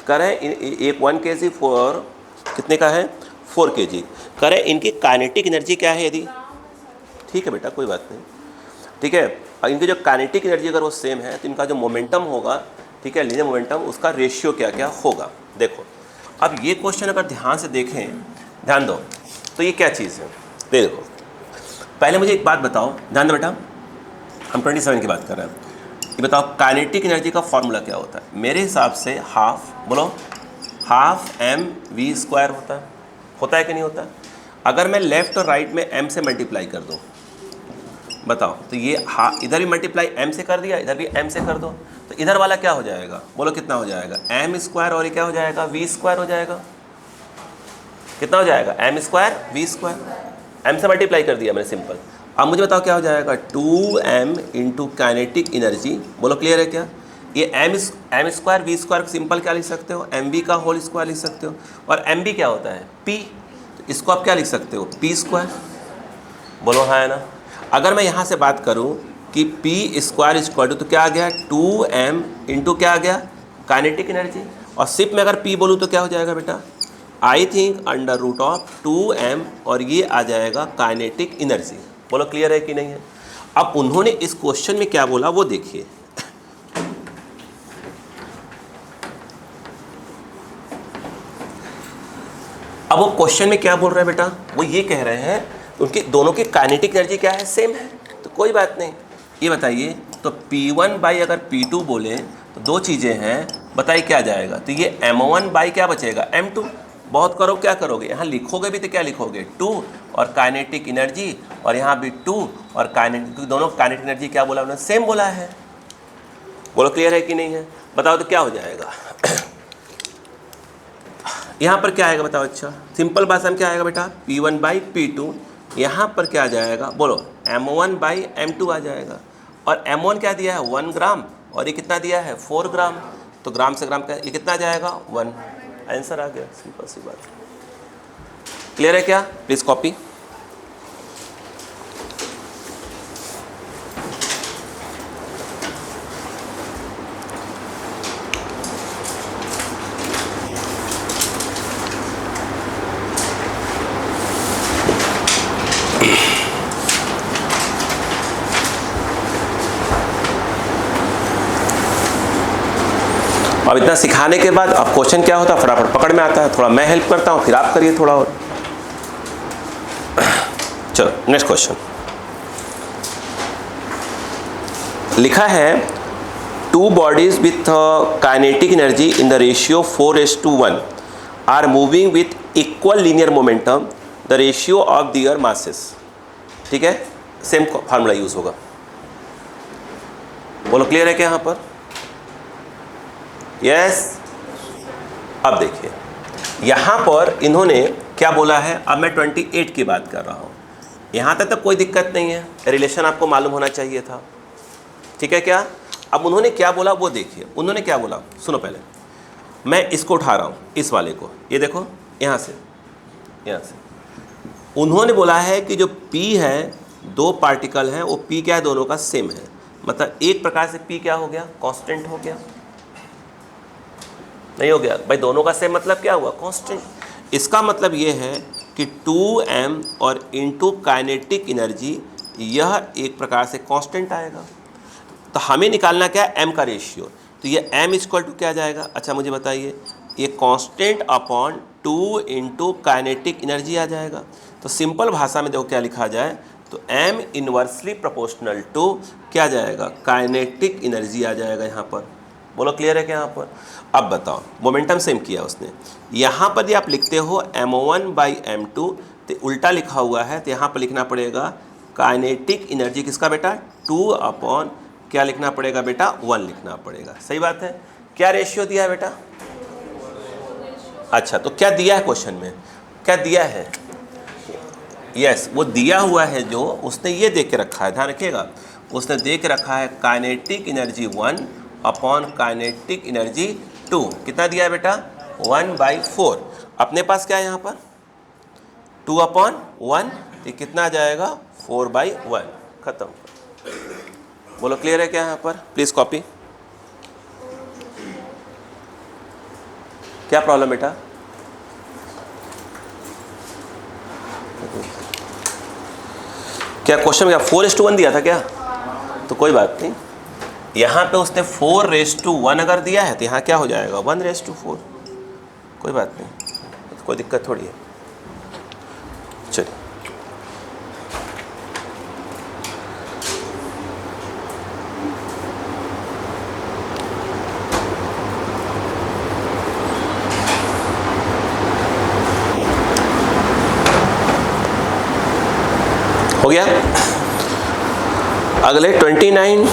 कह रहे हैं एक 1 kg फॉर कितने का है 4 kg, कह रहे हैं इनकी काइनेटिक एनर्जी क्या है यदि, ठीक है बेटा कोई बात नहीं, ठीक है, और इनकी जो काइनेटिक एनर्जी अगर वो सेम है तो इनका जो मोमेंटम होगा, ठीक है, लीनियर मोमेंटम, उसका रेशियो क्या क्या होगा। देखो अब ये क्वेश्चन अगर ध्यान से देखें, ध्यान दो, तो ये क्या चीज़ है, देखो पहले मुझे एक बात बताओ, ध्यान दो बेटा, हम 27 की बात कर रहे हैं, ये बताओ काइनेटिक एनर्जी का फॉर्मूला क्या होता है। मेरे हिसाब से हाफ, बोलो हाफ mv² होता है कि नहीं होता। अगर मैं लेफ़्ट और राइट में m से मल्टीप्लाई कर दूँ, बताओ, तो ये इधर भी मल्टीप्लाई m से कर दिया, इधर भी m से कर दो, तो इधर वाला क्या हो जाएगा, बोलो कितना हो जाएगा m² और ये क्या हो जाएगा v² हो जाएगा, कितना हो जाएगा m² v², m से मल्टीप्लाई कर दिया मैंने सिंपल। अब मुझे बताओ क्या हो जाएगा 2m इंटू काइनेटिक एनर्जी, बोलो क्लियर है क्या, ये m² v² सिंपल क्या लिख सकते हो mv का होल स्क्वायर लिख सकते हो, और mv क्या होता है p, तो इसको आप क्या लिख सकते हो p², बोलो हाँ है ना। अगर मैं यहाँ से बात करूँ कि p² तो क्या आ गया 2m इंटू क्या आ गया काइनेटिक एनर्जी, और सिर्फ मैं अगर p बोलूँ तो क्या हो जाएगा बेटा आई थिंक √2m, और ये आ जाएगा काइनेटिक एनर्जी, बोलो क्लियर है कि नहीं है। अब उन्होंने इस क्वेश्चन में क्या बोला वो देखिए, अब वो क्वेश्चन में क्या बोल रहे हैं बेटा, वो ये कह रहे हैं उनकी दोनों की काइनेटिक एनर्जी क्या है सेम है, तो कोई बात नहीं। ये बताइए तो P1 बाई अगर P2 बोले तो दो चीज़ें हैं, बताइए क्या जाएगा, तो ये M1 बाई क्या बचेगा M2, बहुत करो क्या करोगे, यहाँ लिखोगे भी तो क्या लिखोगे 2 और काइनेटिक एनर्जी, और यहाँ भी 2 और काइनेटिक, दोनों काइनेटिक एनर्जी क्या बोला उन्होंने सेम बोला है, बोलो क्लियर है कि नहीं है। बताओ तो क्या हो जाएगा यहाँ पर क्या आएगा बताओ, अच्छा सिंपल भाषा में क्या आएगा बेटा P1 बाई P2, यहाँ पर क्या आ जाएगा बोलो M1 बाई M2 आ जाएगा, और M1 क्या दिया है 1 ग्राम, और ये कितना दिया है 4 ग्राम, तो ग्राम से ग्राम का ये कितना जाएगा 1, आंसर आ गया, सिंपल सी बात। क्लियर है क्या, प्लीज़ कॉपी। अब इतना सिखाने के बाद अब क्वेश्चन क्या होता है फटाफट पकड़ में आता है, थोड़ा मैं हेल्प करता हूँ फिर आप करिए थोड़ा और। चलो नेक्स्ट क्वेश्चन लिखा है, two bodies with kinetic energy in the ratio 4:1 are moving with equal linear momentum, the ratio of their masses, ठीक है, सेम फार्मूला यूज होगा, बोलो क्लियर है क्या यहाँ पर, यस। अब देखिए यहाँ पर इन्होंने क्या बोला है, अब मैं 28 की बात कर रहा हूँ, यहाँ तक तो कोई दिक्कत नहीं है, रिलेशन आपको मालूम होना चाहिए था, ठीक है क्या। अब उन्होंने क्या बोला वो देखिए, उन्होंने क्या बोला सुनो, पहले मैं इसको उठा रहा हूँ, इस वाले को, ये देखो यहाँ से उन्होंने बोला है कि जो P है, दो पार्टिकल हैं, वो P क्या है दोनों का सेम है, मतलब एक प्रकार से P क्या हो गया कांस्टेंट हो गया, नहीं हो गया भाई, दोनों का सेम मतलब क्या हुआ कांस्टेंट। इसका मतलब ये है कि 2m और इनटू काइनेटिक एनर्जी, यह एक प्रकार से कांस्टेंट आएगा, तो हमें निकालना क्या है m का रेशियो, तो ये m इक्वल टू क्या आ जाएगा, अच्छा मुझे बताइए, ये constant upon 2 into kinetic energy आ जाएगा, तो सिंपल भाषा में देखो क्या लिखा जाए, तो m इन्वर्सली प्रोपोर्शनल टू क्या जाएगा काइनेटिक एनर्जी आ जाएगा यहाँ पर, बोलो क्लियर है क्या यहाँ पर। अब बताओ मोमेंटम सेम किया उसने, यहाँ पर ये आप लिखते हो m1 बाई m2, तो उल्टा लिखा हुआ है, तो यहाँ पर लिखना पड़ेगा काइनेटिक एनर्जी किसका बेटा 2 अपॉन क्या लिखना पड़ेगा बेटा 1 लिखना पड़ेगा, सही बात है। क्या रेशियो दिया है बेटा, अच्छा तो क्या दिया है क्वेश्चन में, क्या दिया है, यस वो दिया हुआ है, जो उसने ये दे के रखा है, ध्यान रखिएगा, उसने दे के रखा है kinetic energy 1 upon kinetic energy 2, कितना दिया है बेटा 1/4, अपने पास क्या है यहाँ पर 2/1, ये कितना आ जाएगा 4/1, खत्म। बोलो क्लियर है क्या यहाँ पर? Please copy. क्या प्रॉब्लम बेटा? क्या क्वेश्चन क्या 4:1 दिया था क्या? तो कोई बात नहीं, यहाँ पे उसने 4:1 अगर दिया है तो यहाँ क्या हो जाएगा 1:4। कोई बात नहीं, कोई दिक्कत थोड़ी है। चलिए हो गया। अगले 29,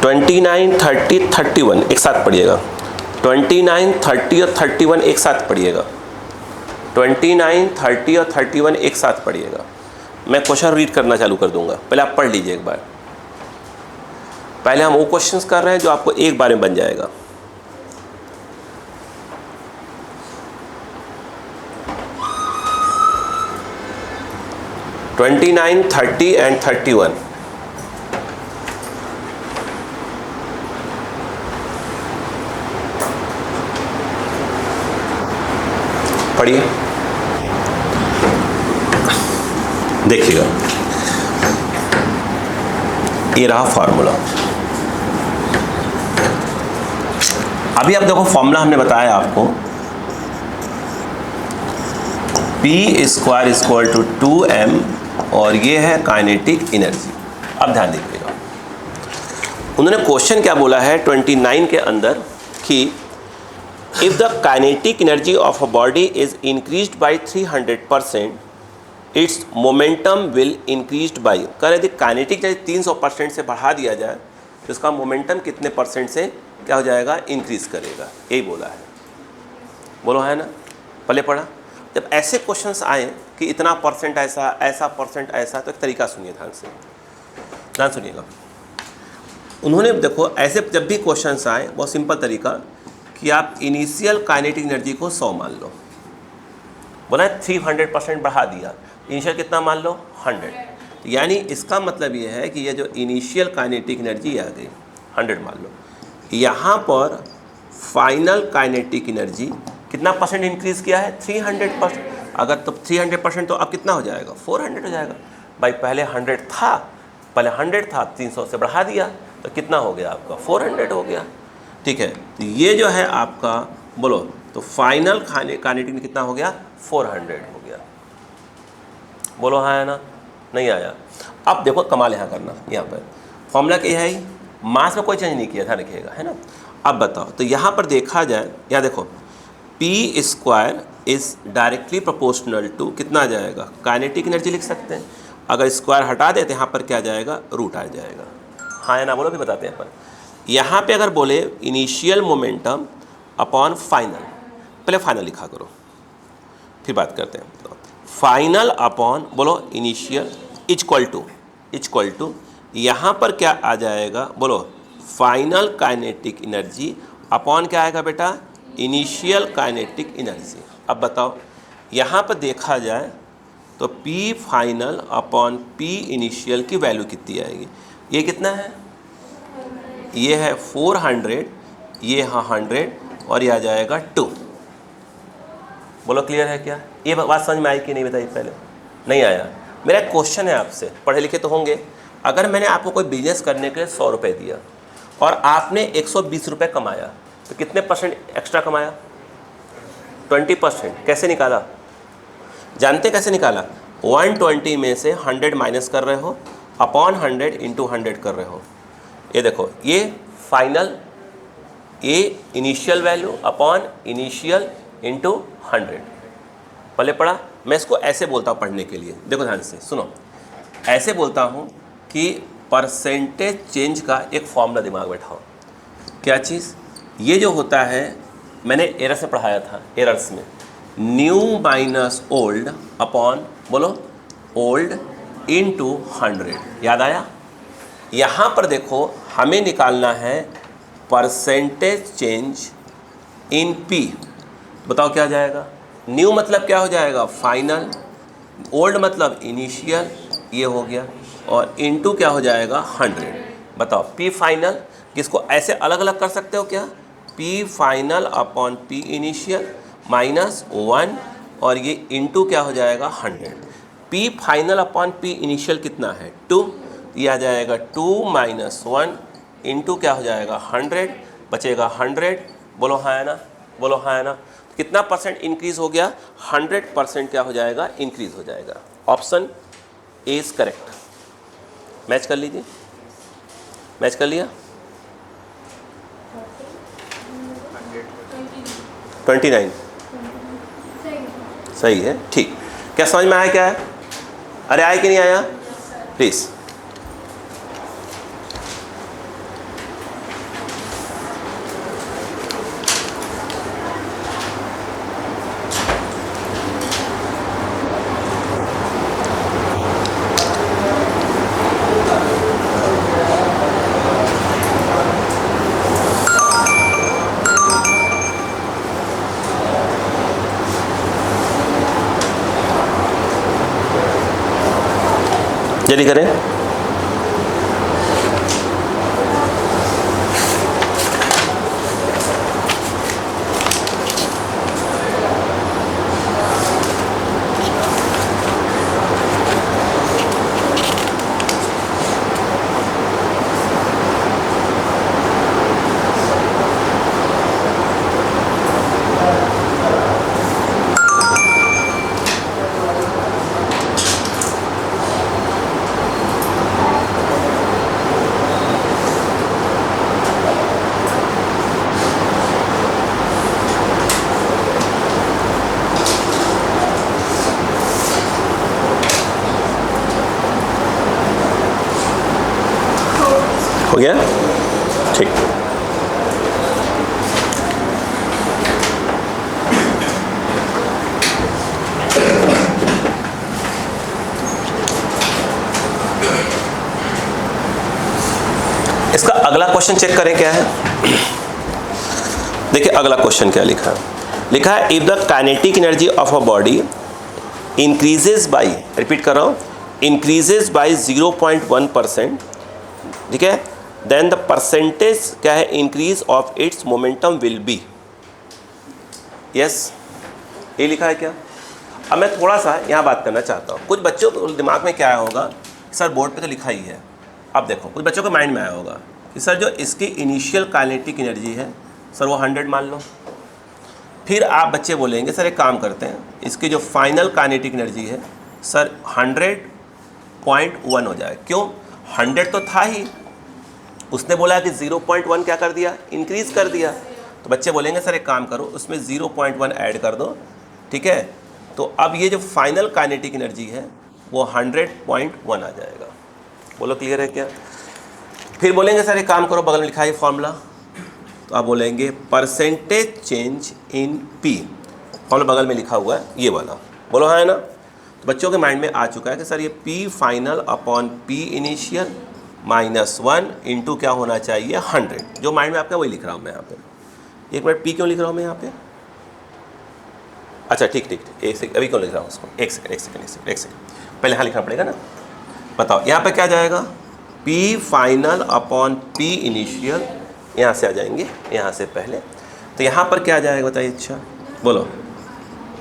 30, 31 एक साथ पढ़िएगा। 29, 30 और 31 एक साथ पढ़िएगा। 29, 30 और 31 एक साथ पढ़िएगा। मैं क्वेश्चन रीड करना चालू कर दूंगा, पहले आप पढ़ लीजिए एक बार। पहले हम वो क्वेश्चंस कर रहे हैं जो आपको एक बार में बन जाएगा। (29, 30 and 31) पढ़िए, देखिएगा। ये रहा फार्मूला। अभी आप देखो, फॉर्मूला हमने बताया आपको, P² = 2m, और ये है काइनेटिक एनर्जी। अब ध्यान दीजिएगा, उन्होंने क्वेश्चन क्या बोला है 29 के अंदर कि if the kinetic energy of a body is increased by 300%, it's momentum will increased by. कह रहे थे काइनेटिक एनर्जी 300% से बढ़ा दिया जाए तो इसका मोमेंटम कितने % से क्या हो जाएगा, इंक्रीज करेगा। यही बोला है, बोलो है ना? पहले पढ़ा। जब ऐसे क्वेश्चंस आए कि इतना % ऐसा, ऐसा % ऐसा, तो एक तरीका सुनिए ध्यान से, ध्यान सुनिएगा। उन्होंने देखो ऐसे जब भी क्वेश्चंस आए, बहुत सिंपल तरीका कि आप इनिशियल काइनेटिक एनर्जी को 100 मान लो। बोला 300% बढ़ा दिया, इनिशियल कितना मान लो 100, यानी इसका मतलब ये है कि ये जो इनिशियल काइनेटिक एनर्जी आ गई 100 मान लो, यहाँ पर फाइनल काइनेटिक एनर्जी कितना % इंक्रीज़ किया है 300%। अगर तो 300% तो अब कितना हो जाएगा 400 हो जाएगा। भाई पहले 100 था, 300 से बढ़ा दिया तो कितना हो गया आपका 400 हो गया। ठीक है, तो ये जो है आपका, बोलो तो फाइनल काइनेटिक में कितना हो गया 400 हो गया। बोलो हाँ है ना? नहीं आया। अब देखो कमाल यहाँ करना, यहाँ पर फॉर्मूला क्या है, मास में कोई चेंज नहीं किया था, रखिएगा है ना। अब बताओ, तो यहाँ पर देखा जाए, यहाँ देखो P² is directly proportional to कितना आ जाएगा, काइनेटिक एनर्जी लिख सकते हैं। अगर स्क्वायर हटा दे तो यहाँ पर क्या आ जाएगा, रूट आ जाएगा। हाँ या ना बोलो, भी बताते हैं अपन। यहाँ पे अगर बोले इनिशियल मोमेंटम अपॉन फाइनल, पहले फाइनल लिखा करो फिर बात करते हैं। तो फाइनल अपॉन बोलो इनिशियल इक्वल टू यहाँ पर क्या आ जाएगा, बोलो फाइनल काइनेटिक एनर्जी अपॉन क्या आएगा बेटा, इनिशियल काइनेटिक एनर्जी। अब बताओ यहाँ पर देखा जाए तो P final upon P initial की वैल्यू कितनी आएगी, ये कितना है, ये है 400, ये हाँ 100, और ये आ जाएगा 2। बोलो क्लियर है क्या? ये बात समझ में आई कि नहीं बताइए पहले? नहीं आया? मेरा एक क्वेश्चन है आपसे, पढ़े लिखे तो होंगे। अगर मैंने आपको कोई बिजनेस करने के लिए 100 रुपये दिया और आपने 120 रुपये कमाया, तो कितने % एक्स्ट्रा कमाया? 20%। कैसे निकाला जानते, कैसे निकाला? 120 में से 100 माइनस कर रहे हो, अपॉन 100 इंटू 100 कर रहे हो। ये देखो, ये फाइनल, ये initial value upon initial into 100। पहले पढ़ा। मैं इसको ऐसे बोलता हूँ पढ़ने के लिए, देखो ध्यान से सुनो। ऐसे बोलता हूँ कि परसेंटेज चेंज का एक फॉर्मूला दिमाग बैठाओ। क्या चीज़? ये जो होता है, मैंने एरर्स में पढ़ाया था, एरर्स में न्यू माइनस ओल्ड अपॉन बोलो ओल्ड इनटू 100। याद आया? यहाँ पर देखो हमें निकालना है परसेंटेज चेंज इन P। बताओ क्या जाएगा? न्यू मतलब क्या हो जाएगा, फाइनल, ओल्ड मतलब इनिशियल, ये हो गया, और इनटू क्या हो जाएगा 100। बताओ पी फाइनल, किसको ऐसे अलग अलग कर सकते हो क्या, P final upon P initial minus 1 और ये इंटू क्या हो जाएगा 100। P final upon P initial कितना है 2, ये आ जाएगा 2 माइनस 1 इंटू क्या हो जाएगा 100, बचेगा 100। बोलो हाँ है ना, बोलो हाँ है ना। कितना परसेंट इंक्रीज हो गया, 100% क्या हो जाएगा, इंक्रीज हो जाएगा। Option A is correct. Match कर लीजिए, मैच कर लिया। 29 सही है, ठीक। क्या समझ में आया, क्या है, अरे आया कि नहीं आया, प्लीज़। जल्दी करें। हो गया, ठीक। इसका अगला क्वेश्चन चेक करें क्या है। देखिए अगला क्वेश्चन क्या लिखा है, लिखा है if the kinetic energy of a body increases by, repeat कर रहा हूँ, इंक्रीजेज बाई 0.1%, ठीक है, देन द परसेंटेज क्या है, increase of its momentum will be. Yes, ये लिखा है क्या। अब मैं थोड़ा सा यहाँ बात करना चाहता हूँ। कुछ बच्चों को दिमाग में क्या आया होगा, सर बोर्ड पे तो लिखा ही है। अब देखो कुछ बच्चों के माइंड में आया होगा कि सर जो इसकी इनिशियल काइनेटिक एनर्जी है सर वो 100 मान लो। फिर आप बच्चे बोलेंगे सर एक काम करते हैं, इसकी जो फाइनल काइनेटिक एनर्जी है सर 100.1 हो जाए। क्यों, 100 तो था ही, उसने बोला कि 0.1 क्या कर दिया, इंक्रीज़ कर दिया। तो बच्चे बोलेंगे सर एक काम करो उसमें 0.1 ऐड कर दो, ठीक है। तो अब ये जो फाइनल काइनेटिक एनर्जी है वो 100.1 आ जाएगा। बोलो क्लियर है क्या। फिर बोलेंगे सर एक काम करो, बगल में लिखा है फॉर्मूला, तो आप बोलेंगे percentage change in P, formula बगल में लिखा हुआ है ये वाला। बोलो हाँ है ना। तो बच्चों के माइंड में आ चुका है कि सर ये P final upon P initial -1 into क्या होना चाहिए 100। जो माइंड में आपका वही लिख रहा हूँ मैं यहाँ पे। एक मिनट, पी क्यों लिख रहा हूँ मैं यहाँ पे, अच्छा ठीक ठीक ठीक, एक सेकंड, अभी क्यों लिख रहा हूँ उसको, एक सेकंड पहले यहाँ लिखना पड़ेगा ना। बताओ यहाँ पे क्या जाएगा, P final upon P initial, यहाँ से आ जाएंगे, यहाँ से पहले। तो यहाँ पर क्या जाएगा बताइए, अच्छा बोलो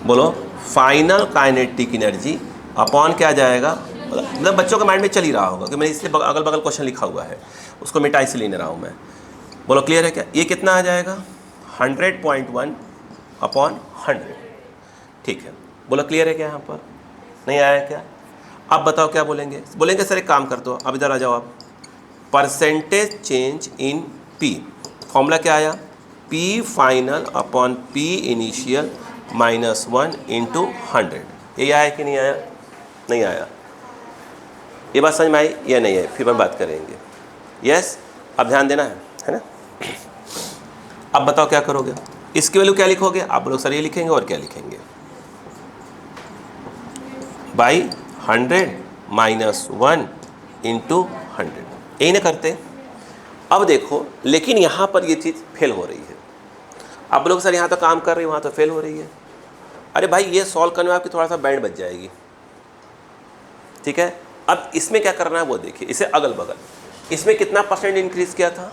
बोलो, फाइनल काइनेटिक एनर्जी अपॉन क्या जाएगा, मतलब बच्चों के माइंड में चल ही रहा होगा कि मैंने इसलिए अगल बगल क्वेश्चन लिखा हुआ है, उसको मिटा इसलिए नहीं रहा हूँ मैं। बोलो क्लियर है क्या। ये कितना आ जाएगा 100.1 अपॉन 100, ठीक है। बोलो क्लियर है क्या, यहाँ पर नहीं आया क्या। अब बताओ क्या बोलेंगे, बोलेंगे सर एक काम कर दो, अब इधर आ जाओ आप, percentage change in P, formula क्या आया, P final upon P initial -1 into 100। ये आया कि नहीं आया, नहीं आया। ये बात समझ में आई या नहीं है, फिर हम बात करेंगे। यस, अब ध्यान देना है ना। अब बताओ क्या करोगे, इसकी वैल्यू क्या लिखोगे, आप लोग सर ये लिखेंगे और क्या लिखेंगे, बाई 100 -1 इंटू 100, यही ना करते। अब देखो लेकिन यहाँ पर ये चीज़ फेल हो रही है। आप लोग सर यहाँ तो काम कर रहे हो, वहाँ तो फेल हो रही है। अरे भाई ये सॉल्व करने में आपकी थोड़ा सा बैंड बच जाएगी, ठीक है। अब इसमें क्या करना है वो देखिए, इसे अगल बगल इसमें कितना परसेंट इंक्रीज किया था?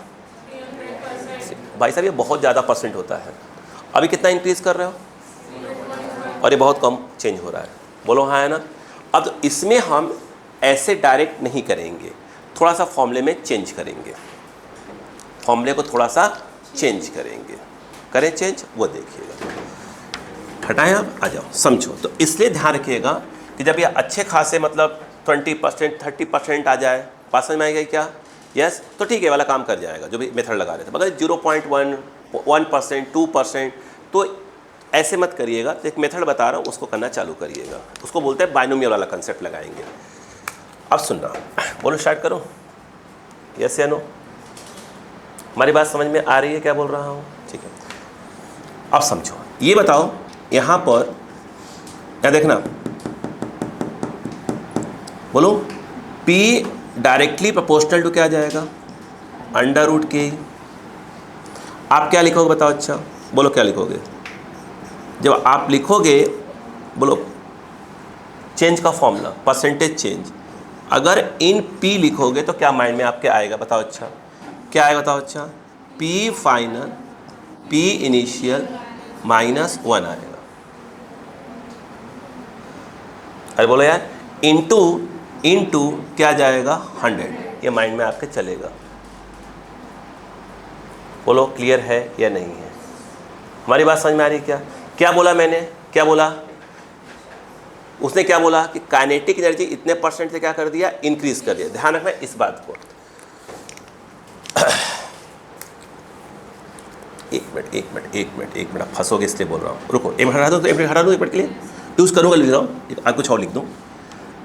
भाई साहब ये बहुत ज़्यादा परसेंट होता है। अभी कितना इंक्रीज कर रहे हो? और ये बहुत कम चेंज हो रहा है। बोलो हाँ है ना। अब तो इसमें हम ऐसे डायरेक्ट नहीं करेंगे, थोड़ा सा फॉर्मूले में चेंज करेंगे, फॉर्मूले को थोड़ा सा चेंज करेंगे। करें चेंज, वो देखिएगा। हटाएं आप, आ जाओ समझो। तो इसलिए ध्यान रखिएगा कि जब ये अच्छे खासे मतलब 20% 30% आ जाए, बात समझ में आएगी क्या? यस, तो ठीक है वाला काम कर जाएगा जो भी मेथड लगा रहे थे। मगर 0.1 1% 2% तो ऐसे मत करिएगा। तो एक मेथड बता रहा हूँ उसको करना चालू करिएगा। उसको बोलते हैं बाइनोमियल वाला कंसेप्ट लगाएंगे। अब सुनना, बोलो स्टार्ट करो। यस या नो? हमारी बात समझ में आ रही है क्या बोल रहा हूँ? ठीक है, अब समझो। ये बताओ यहाँ पर क्या देखना, बोलो P डायरेक्टली प्रोपोर्शनल टू क्या आ जाएगा? √k। आप क्या लिखोगे बताओ? अच्छा बोलो क्या लिखोगे? जब आप लिखोगे बोलो चेंज का फॉर्मूला परसेंटेज चेंज, अगर इन P लिखोगे तो क्या माइंड में आपके आएगा बताओ? अच्छा क्या आएगा बताओ? अच्छा P फाइनल P इनिशियल -1 आएगा। अरे बोलो यार, इनटू क्या जाएगा? 100। ये माइंड में आपके चलेगा। बोलो क्लियर है या नहीं है? हमारी बात समझ में आ रही है क्या? क्या बोला मैंने? क्या बोला उसने? क्या बोला कि काइनेटिक एनर्जी इतने % से क्या कर दिया? इंक्रीज कर दिया। ध्यान रखना इस बात को। एक मिनट फंसोगे इसलिए बोल रहा हूँ। रुको एक मिनट हटा दो, तो एक मिनट हटा दो, एक मिनट के लिए यूज़ करूँगा, लिख रहा हूँ। आज कुछ और लिख दूँ।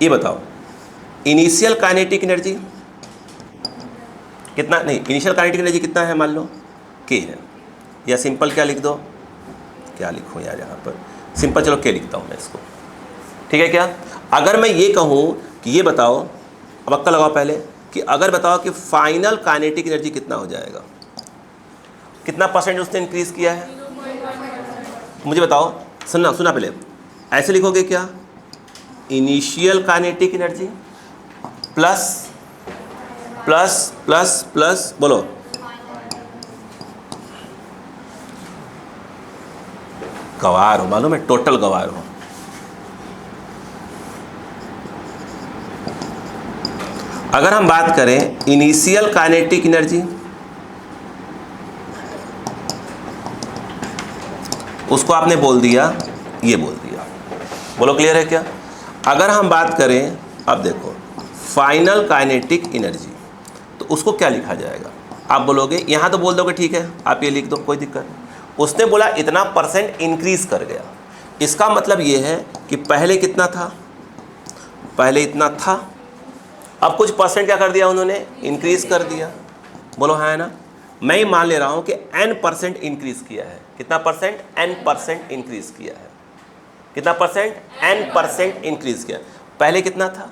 ये बताओ इनिशियल काइनेटिक एनर्जी कितना? नहीं, इनिशियल काइनेटिक एनर्जी कितना है? मान लो K है। या सिंपल क्या लिख दो? क्या लिखूँ यार यहाँ पर? सिंपल चलो K लिखता हूँ मैं इसको। ठीक है क्या? अगर मैं ये कहूँ कि ये बताओ, अब अक्का लगाओ पहले, कि अगर बताओ कि फाइनल काइनेटिक एनर्जी कितना हो जाएगा? कितना % उसने इंक्रीज किया है? मुझे बताओ। सुनना पहले, ऐसे लिखोगे क्या? Initial kinetic energy plus plus plus plus, बोलो गवार हो, मालूम है, टोटल गवार हो। अगर हम बात करें इनिशियल काइनेटिक एनर्जी, उसको आपने बोल दिया, ये बोल दिया। बोलो क्लियर है क्या? अगर हम बात करें, अब देखो फाइनल काइनेटिक एनर्जी, तो उसको क्या लिखा जाएगा? आप बोलोगे, यहाँ तो बोल दोगे ठीक है, आप ये लिख दो, कोई दिक्कत नहीं। उसने बोला इतना % इंक्रीज कर गया। इसका मतलब ये है कि पहले कितना था? पहले इतना था, अब कुछ % क्या कर दिया उन्होंने? इंक्रीज कर दिया। बोलो हाँ है ना? मैं ही मान ले रहा हूँ कि n% इंक्रीज किया है। कितना %? n% इंक्रीज किया है। कितना %? n% इंक्रीज किया। पहले कितना था?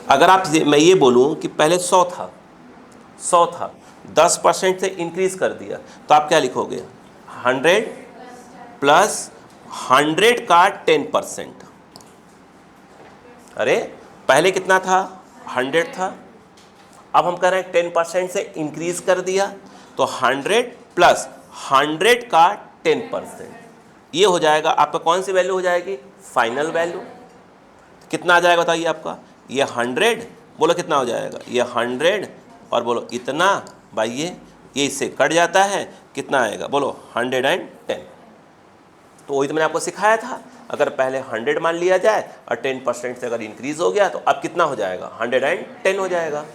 अगर आप मैं ये बोलूँ कि पहले 100 था, 10% से इंक्रीज कर दिया, तो आप क्या लिखोगे? 100 प्लस 100 का 10%। अरे पहले कितना था? 100 था, अब हम कह रहे हैं 10% से इंक्रीज कर दिया, तो 100 प्लस 100 का 10%, ये हो जाएगा आपका कौन सी वैल्यू हो जाएगी? Final value. कितना आ जाएगा बताइए आपका? ये 100, बोलो कितना हो जाएगा? ये 100 और बोलो इतना भाई, ये इससे कट जाता है, कितना आएगा? बोलो 110। तो वही तो मैंने आपको सिखाया था। अगर पहले 100 मान लिया जाए और 10% से अगर इंक्रीज हो गया, तो अब कितना हो जाएगा? 110 हो जाएगा।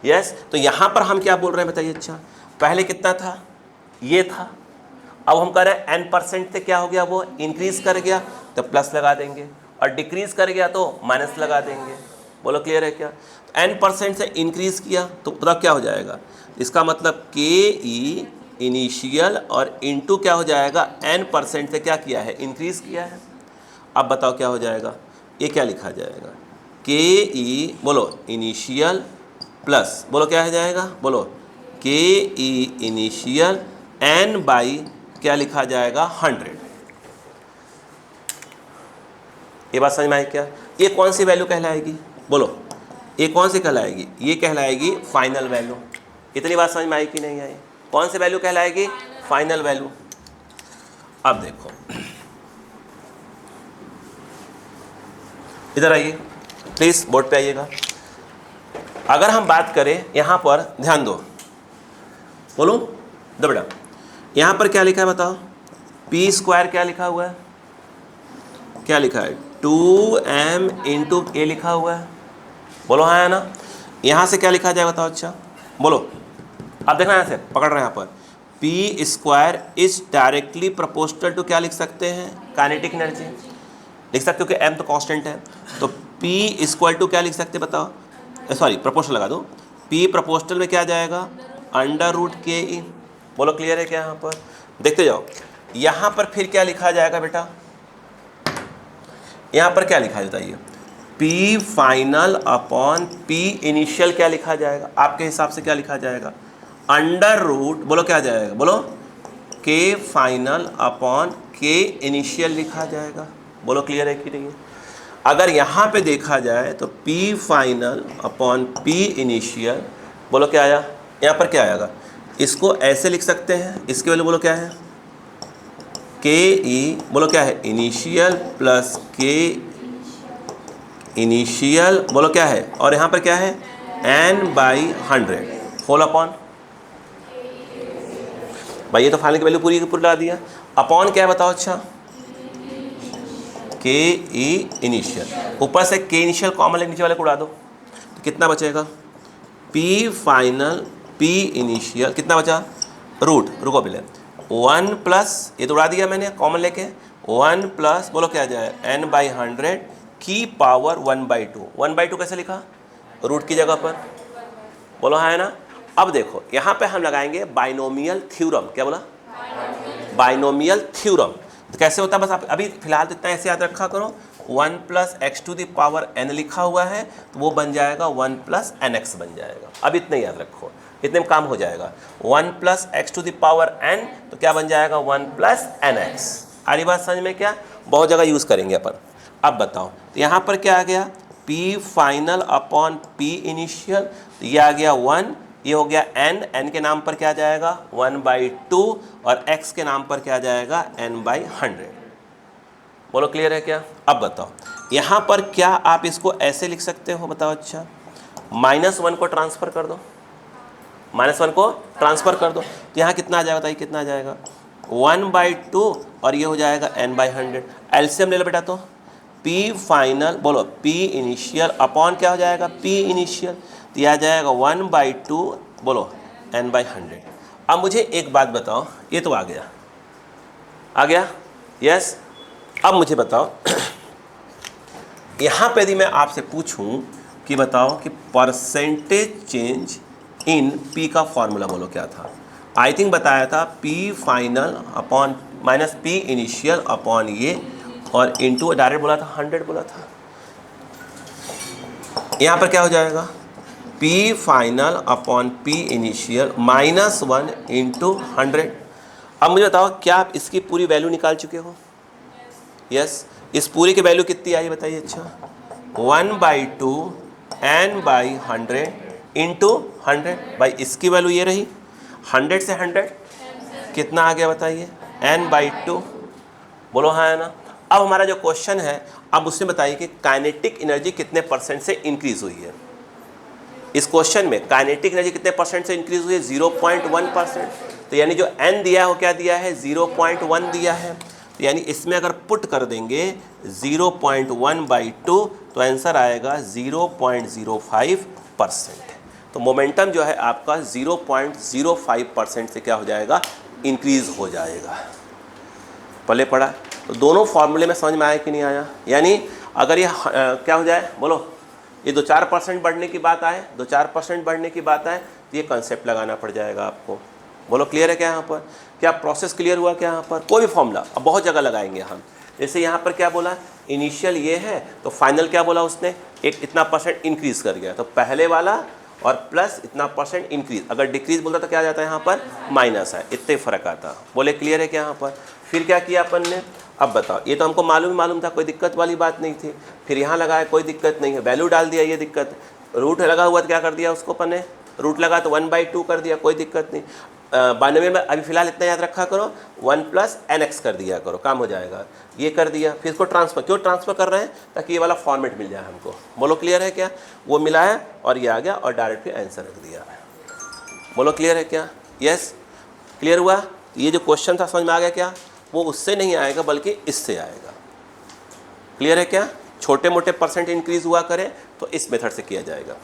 यस, तो यहाँ पर हम क्या बोल रहे हैं बताइए? अच्छा पहले कितना था? ये था, अब हम कह रहे हैं n% से क्या हो गया? वो इंक्रीज कर गया, तो प्लस लगा देंगे, और डिक्रीज कर गया तो माइनस लगा देंगे। बोलो क्लियर है क्या? तो n% से इंक्रीज किया तो पता क्या हो जाएगा? इसका मतलब KE इनिशियल और इनटू क्या हो जाएगा? n% से क्या किया है? इंक्रीज किया है। अब बताओ क्या हो जाएगा? ये क्या लिखा जाएगा? KE बोलो इनिशियल प्लस, बोलो क्या हो जाएगा? बोलो KE इनिशियल n बाई क्या लिखा जाएगा? 100। ये बात समझ में आई क्या? ये कौन सी वैल्यू कहलाएगी? बोलो ये कौन सी कहलाएगी? ये कहलाएगी फाइनल वैल्यू। इतनी बात समझ में आई कि नहीं आई? कौन सी वैल्यू कहलाएगी? Final value. अब देखो इधर आइए प्लीज, बोर्ड पे आइएगा। अगर हम बात करें यहाँ पर, ध्यान दो, बोलो दो बेटा, यहाँ पर क्या लिखा है बताओ? पी स्क्वायर क्या लिखा हुआ है? क्या लिखा है? 2m इंटू ए लिखा हुआ है। बोलो हाँ है ना? यहाँ से क्या लिखा जाए बताओ? अच्छा बोलो, अब देखना यहाँ से पकड़ रहे हैं यहाँ पर। P square is directly proportional to क्या लिख सकते हैं? काइनेटिक एनर्जी लिख सकते हो कि m तो कांस्टेंट है, तो P इक्वल टू क्या लिख सकते हैं बताओ? सॉरी प्रोपोर्शनल लगा दो। P प्रोपोर्शनल में क्या जाएगा? अंडर रूट के ई। बोलो क्लियर है क्या? यहाँ पर देखते जाओ। यहाँ पर फिर क्या लिखा जाएगा बेटा? यहाँ पर क्या लिखा है बताइए? P final upon P initial क्या लिखा जाएगा आपके हिसाब से? क्या लिखा जाएगा? अंडर रूट, बोलो क्या जाएगा? बोलो K final upon K initial लिखा जाएगा। बोलो क्लियर है कि नहीं है? अगर यहाँ पे देखा जाए तो P final upon P initial, बोलो क्या आया? यहाँ पर क्या आएगा? इसको ऐसे लिख सकते हैं, इसके वैल्यू बोलो क्या है? के ई, बोलो क्या है? इनिशियल प्लस के इनिशियल, बोलो क्या है? और यहाँ पर क्या है? n/100 होल अपॉन, भाई ये तो फाइनल की वैल्यू पूरी की पूरी ला दिया। अपॉन क्या है बताओ? अच्छा के ई इनिशियल, ऊपर से के इनिशियल कॉमन नीचे वाले को उड़ा दो तो कितना बचेगा? पी फाइनल पी इनिशियल कितना बचा? रूट, रुको पहले, 1 प्लस, ये तो उड़ा दिया मैंने कॉमन लेके, 1 प्लस, बोलो क्या जाए? n/100 की पावर 1/2। 1/2 कैसे लिखा? रूट की जगह पर। बोलो हाँ है ना? अब देखो यहाँ पे हम लगाएंगे बाइनोमियल थ्योरम। क्या बोला? Binomial theorem. तो कैसे होता है? बस आप अभी फिलहाल तो इतना ऐसे याद रखा करो, 1 plus X to the power n लिखा हुआ है तो वो बन जाएगा 1 प्लस nx बन जाएगा। अब इतने याद रखो, इतने में काम हो जाएगा। 1 plus X to the power n तो क्या बन जाएगा? 1 प्लस nx। आ रही बात समझ में? क्या बहुत जगह यूज़ करेंगे अपन। अब बताओ तो यहाँ पर क्या आ गया? P final upon P initial, तो ये आ गया 1, ये हो गया n के नाम पर क्या जाएगा? 1/2, और x के नाम पर क्या जाएगा? n/100। बोलो क्लियर है क्या? अब बताओ यहाँ पर क्या आप इसको ऐसे लिख सकते हो बताओ? अच्छा -1 को ट्रांसफ़र कर दो, -1 को ट्रांसफ़र कर दो तो यहाँ कितना आ जाएगा बताइए? कितना आ जाएगा? 1/2, और ये हो जाएगा n/100। एलसीएम ले लो बेटा, तो P फाइनल, बोलो P इनिशियल अपॉन क्या हो जाएगा? P इनिशियल, तो यह आ जाएगा 1/2, बोलो n/100। अब मुझे एक बात बताओ, ये तो आ गया, आ गया? यस। अब मुझे बताओ यहाँ पे यदि मैं आपसे पूछूं कि बताओ कि परसेंटेज चेंज इन P का फॉर्मूला बोलो क्या था? आई थिंक बताया था P final upon minus P initial upon ये, और इनटू डायरेक्ट बोला था 100 बोला था। यहाँ पर क्या हो जाएगा? P final upon P initial -1 into 100। अब मुझे बताओ क्या आप इसकी पूरी वैल्यू निकाल चुके हो? यस। इस पूरी की वैल्यू कितनी आई बताइए? अच्छा 1/2 n/100 इंटू 100, भाई इसकी वैल्यू ये रही, 100 से 100 कितना आ गया बताइए? n/2। बोलो हाँ है ना? अब हमारा जो क्वेश्चन है, अब उसमें बताइए कि काइनेटिक एनर्जी कितने % से इंक्रीज हुई है। इस क्वेश्चन में काइनेटिक एनर्जी कितने % से इंक्रीज हुई है? 0.1%। तो यानी जो n दिया है वो क्या दिया है? 0.1 दिया है। तो यानी इसमें अगर पुट कर देंगे 0.1/2 तो आंसर आएगा 0.05%। तो मोमेंटम जो है आपका 0.05% से क्या हो जाएगा? इंक्रीज हो जाएगा। पहले पढ़ा तो दोनों फॉर्मूले में समझ में आया कि नहीं आया? यानी अगर ये क्या हो जाए, बोलो ये 2-4% बढ़ने की बात आए, 2-4% बढ़ने की बात आए तो ये कंसेप्ट लगाना पड़ जाएगा आपको। बोलो क्लियर है क्या? यहाँ पर क्या प्रोसेस क्लियर हुआ क्या? यहाँ पर कोई भी फॉर्मूला अब बहुत जगह लगाएंगे हम। जैसे यहाँ पर क्या बोला? इनिशियल ये है तो फाइनल क्या बोला उसने? एक इतना % इंक्रीज कर गया, तो पहले वाला और प्लस इतना % इंक्रीज। अगर डिक्रीज बोलता तो क्या आ जाता है? यहाँ पर माइनस है, इतने फ़र्क आता। बोले क्लियर है क्या? यहाँ पर फिर क्या किया अपन ने? अब बताओ, ये तो हमको मालूम था, कोई दिक्कत वाली बात नहीं थी। फिर यहाँ लगाया, कोई दिक्कत नहीं है, वैल्यू डाल दिया, ये दिक्कत। रूट लगा हुआ तो क्या कर दिया उसको अपन ने, रूट लगा तो 1/2 कर दिया, कोई दिक्कत नहीं। 92 में अभी फिलहाल इतना याद रखा करो, 1 + nx कर दिया करो, काम हो जाएगा। ये कर दिया, फिर इसको ट्रांसफर, क्यों ट्रांसफर कर रहे हैं, ताकि ये वाला फॉर्मेट मिल जाए हमको। बोलो क्लियर है क्या? वो मिला है और ये आ गया और डायरेक्ट फिर आंसर रख दिया। बोलो क्लियर है क्या? यस, क्लियर हुआ? ये जो क्वेश्चन था समझ में आ गया क्या? वो उससे नहीं आएगा बल्कि इससे आएगा। क्लियर है क्या? छोटे मोटे परसेंट इंक्रीज हुआ करे तो इस मेथड से किया जाएगा।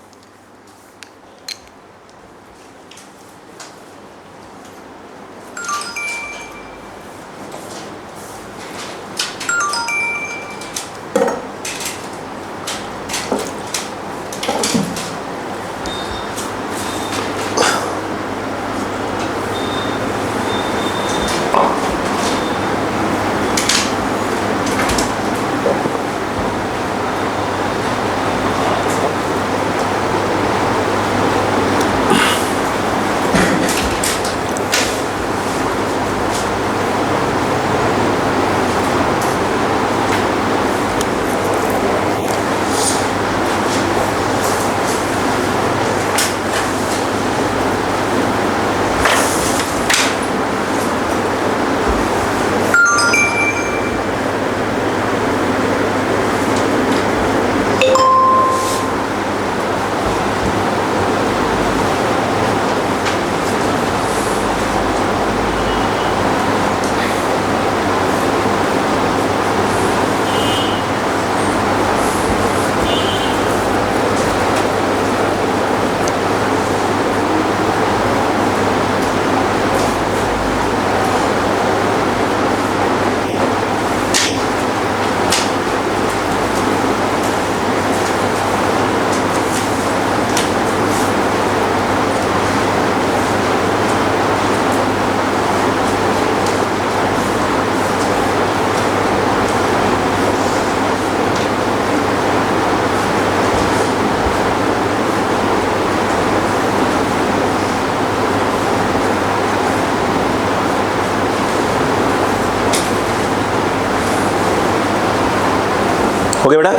हो गया बेटा?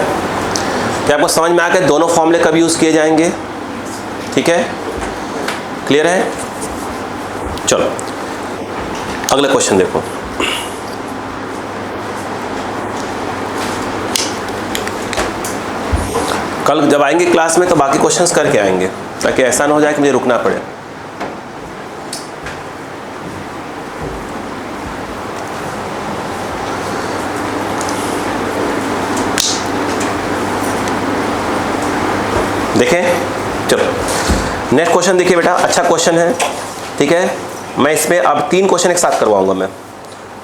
क्या आपको समझ में आ गया दोनों फॉर्मूले कब यूज़ किए जाएंगे? ठीक है, क्लियर है? चलो अगला क्वेश्चन देखो। कल जब आएंगे क्लास में तो बाकी क्वेश्चंस करके आएंगे, ताकि ऐसा ना हो जाए कि मुझे रुकना पड़े। देखें, चलो नेक्स्ट क्वेश्चन देखिए बेटा, अच्छा क्वेश्चन है। ठीक है, मैं इसमें अब 3 क्वेश्चन एक साथ करवाऊंगा मैं,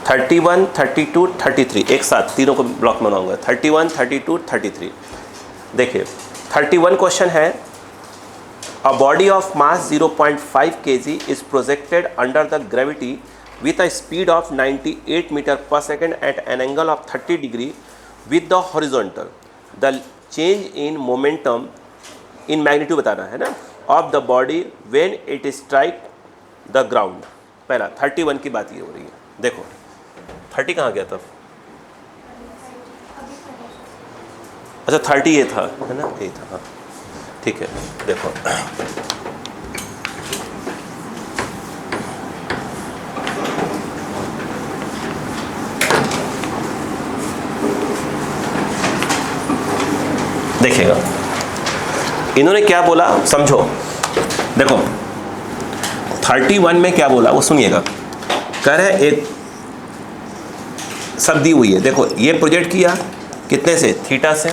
31, 32, 33 एक साथ तीनों को ब्लॉक में बनाऊंगा। 31, 32, 33। देखिए 31 क्वेश्चन है, a body of mass 0.5 kg is projected under the gravity with a speed of 98 metre पर second at an angle of 30 degree with the horizontal. The change in momentum in magnitude बताना है ना, of the body when it strike the ground. पहला 31 की बात ये हो रही है। देखो 30 कहाँ गया तब? अच्छा 30 ये था, है ना, ये था, हाँ ठीक है। देखो देखिएगा इन्होंने क्या बोला, समझो। देखो 31 में क्या बोला वो सुनिएगा। कह रहे एक सब दी हुई है, देखो ये प्रोजेक्ट किया कितने से, थीटा से,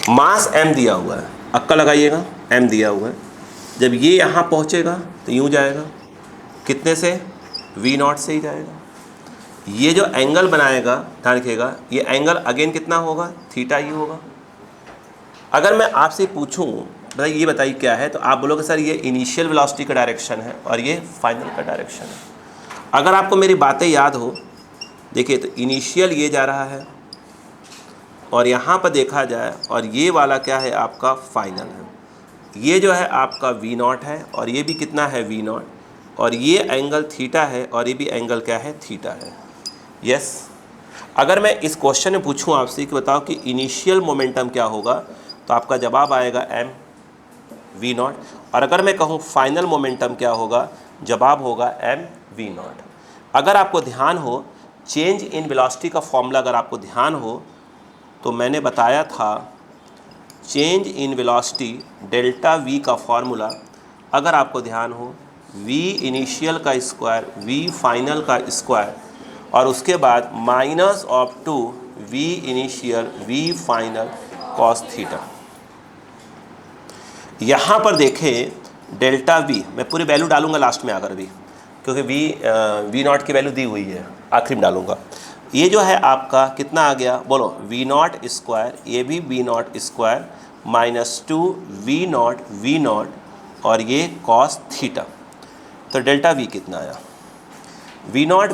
मास m दिया हुआ है, अक्का लगाइएगा, m दिया हुआ है। जब ये यहाँ पहुँचेगा तो यूँ जाएगा, कितने से, v0 से ही जाएगा। ये जो एंगल बनाएगा ध्यान रखिएगा, ये एंगल अगेन कितना होगा, थीटा ही होगा। अगर मैं आपसे पूछूं बताइए, ये बताइए क्या है, तो आप बोलोगे सर ये इनिशियल वेलोसिटी का डायरेक्शन है और ये फाइनल का डायरेक्शन है। अगर आपको मेरी बातें याद हो, देखिए तो इनिशियल ये जा रहा है और यहाँ पर देखा जाए और ये वाला क्या है आपका फाइनल है। ये जो है आपका v0 है और ये भी कितना है v0, और ये एंगल थीटा है और ये भी एंगल क्या है, थीटा है। यस, अगर मैं इस क्वेश्चन में पूछूं आपसे कि बताओ कि इनिशियल मोमेंटम क्या होगा, तो आपका जवाब आएगा m v नॉट। और अगर मैं कहूँ फाइनल मोमेंटम क्या होगा, जवाब होगा m v नॉट। अगर आपको ध्यान हो चेंज इन वेलोसिटी का फॉर्मूला अगर आपको ध्यान हो तो मैंने बताया था change in velocity delta v का फॉर्मूला अगर आपको ध्यान हो v इनिशियल का स्क्वायर v फाइनल का स्क्वायर और उसके बाद minus of 2 v initial v final cos theta. यहाँ पर देखें डेल्टा v, मैं पूरी वैल्यू डालूंगा लास्ट में आकर भी क्योंकि v नॉट की वैल्यू दी हुई है, आखिरी में डालूंगा। ये जो है आपका कितना आ गया बोलो, v नॉट स्क्वायर, ये भी v not square minus 2 v not और ये कॉस थीटा। तो डेल्टा v कितना आया, v नॉट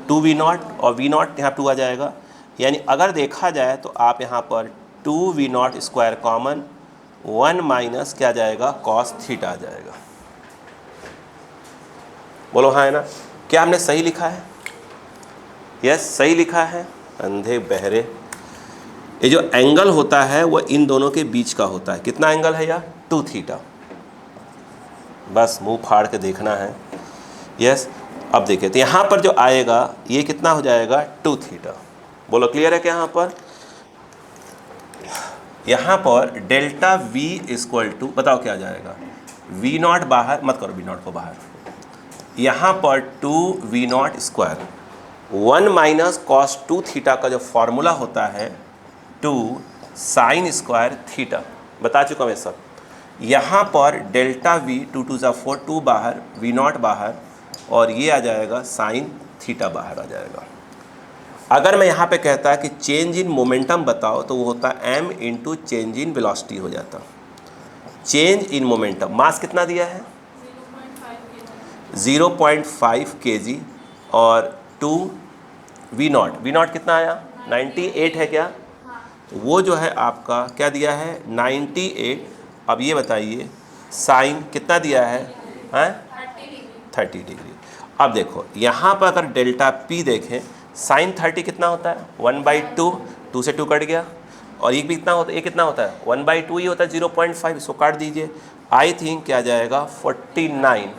2v नॉट और v नॉट यहाँ 2 आ जाएगा। यानी अगर देखा जाए तो आप यहाँ पर 2v not square common 1 minus क्या जाएगा, कॉस थीटा आ जाएगा। बोलो हाँ है ना, क्या हमने सही लिखा है? यस सही लिखा है। अंधे बहरे, ये जो एंगल होता है वो इन दोनों के बीच का होता है। कितना एंगल है यार, 2 थीटा। बस मुंह फाड़ के देखना है। यस अब देखिए तो यहाँ पर जो आएगा ये कितना हो जाएगा, 2 थीटा। बोलो क्लियर है क्या? यहाँ पर डेल्टा v इक्वल टू बताओ क्या आ जाएगा, v नॉट बाहर मत करो, v नॉट को बाहर, यहाँ पर 2v not square 1 minus cos 2 theta का जो फॉर्मूला होता है 2 साइन स्क्वायर थीटा, बता चुका मैं सब। यहाँ पर डेल्टा v 2 2 ज़ा 4, 2 बाहर, v नॉट बाहर और ये आ जाएगा साइन थीटा बाहर आ जाएगा। अगर मैं यहाँ पे कहता कि चेंज इन मोमेंटम बताओ तो वो होता m into change in velocity हो जाता। चेंज इन मोमेंटम, मास कितना दिया है 0.5 kg और 2 v नॉट कितना आया 98 है क्या? वो जो है आपका क्या दिया है 98। अब ये बताइए साइन कितना दिया है, 30 डिग्री। अब देखो यहाँ पर अगर डेल्टा p देखें साइन 30 कितना होता है 1/2, 2 से 2 कट गया और ये भी कितना होता है, ये कितना होता है 1/2 ही होता है 0.5, इसको काट दीजिए। आई थिंक क्या जाएगा 49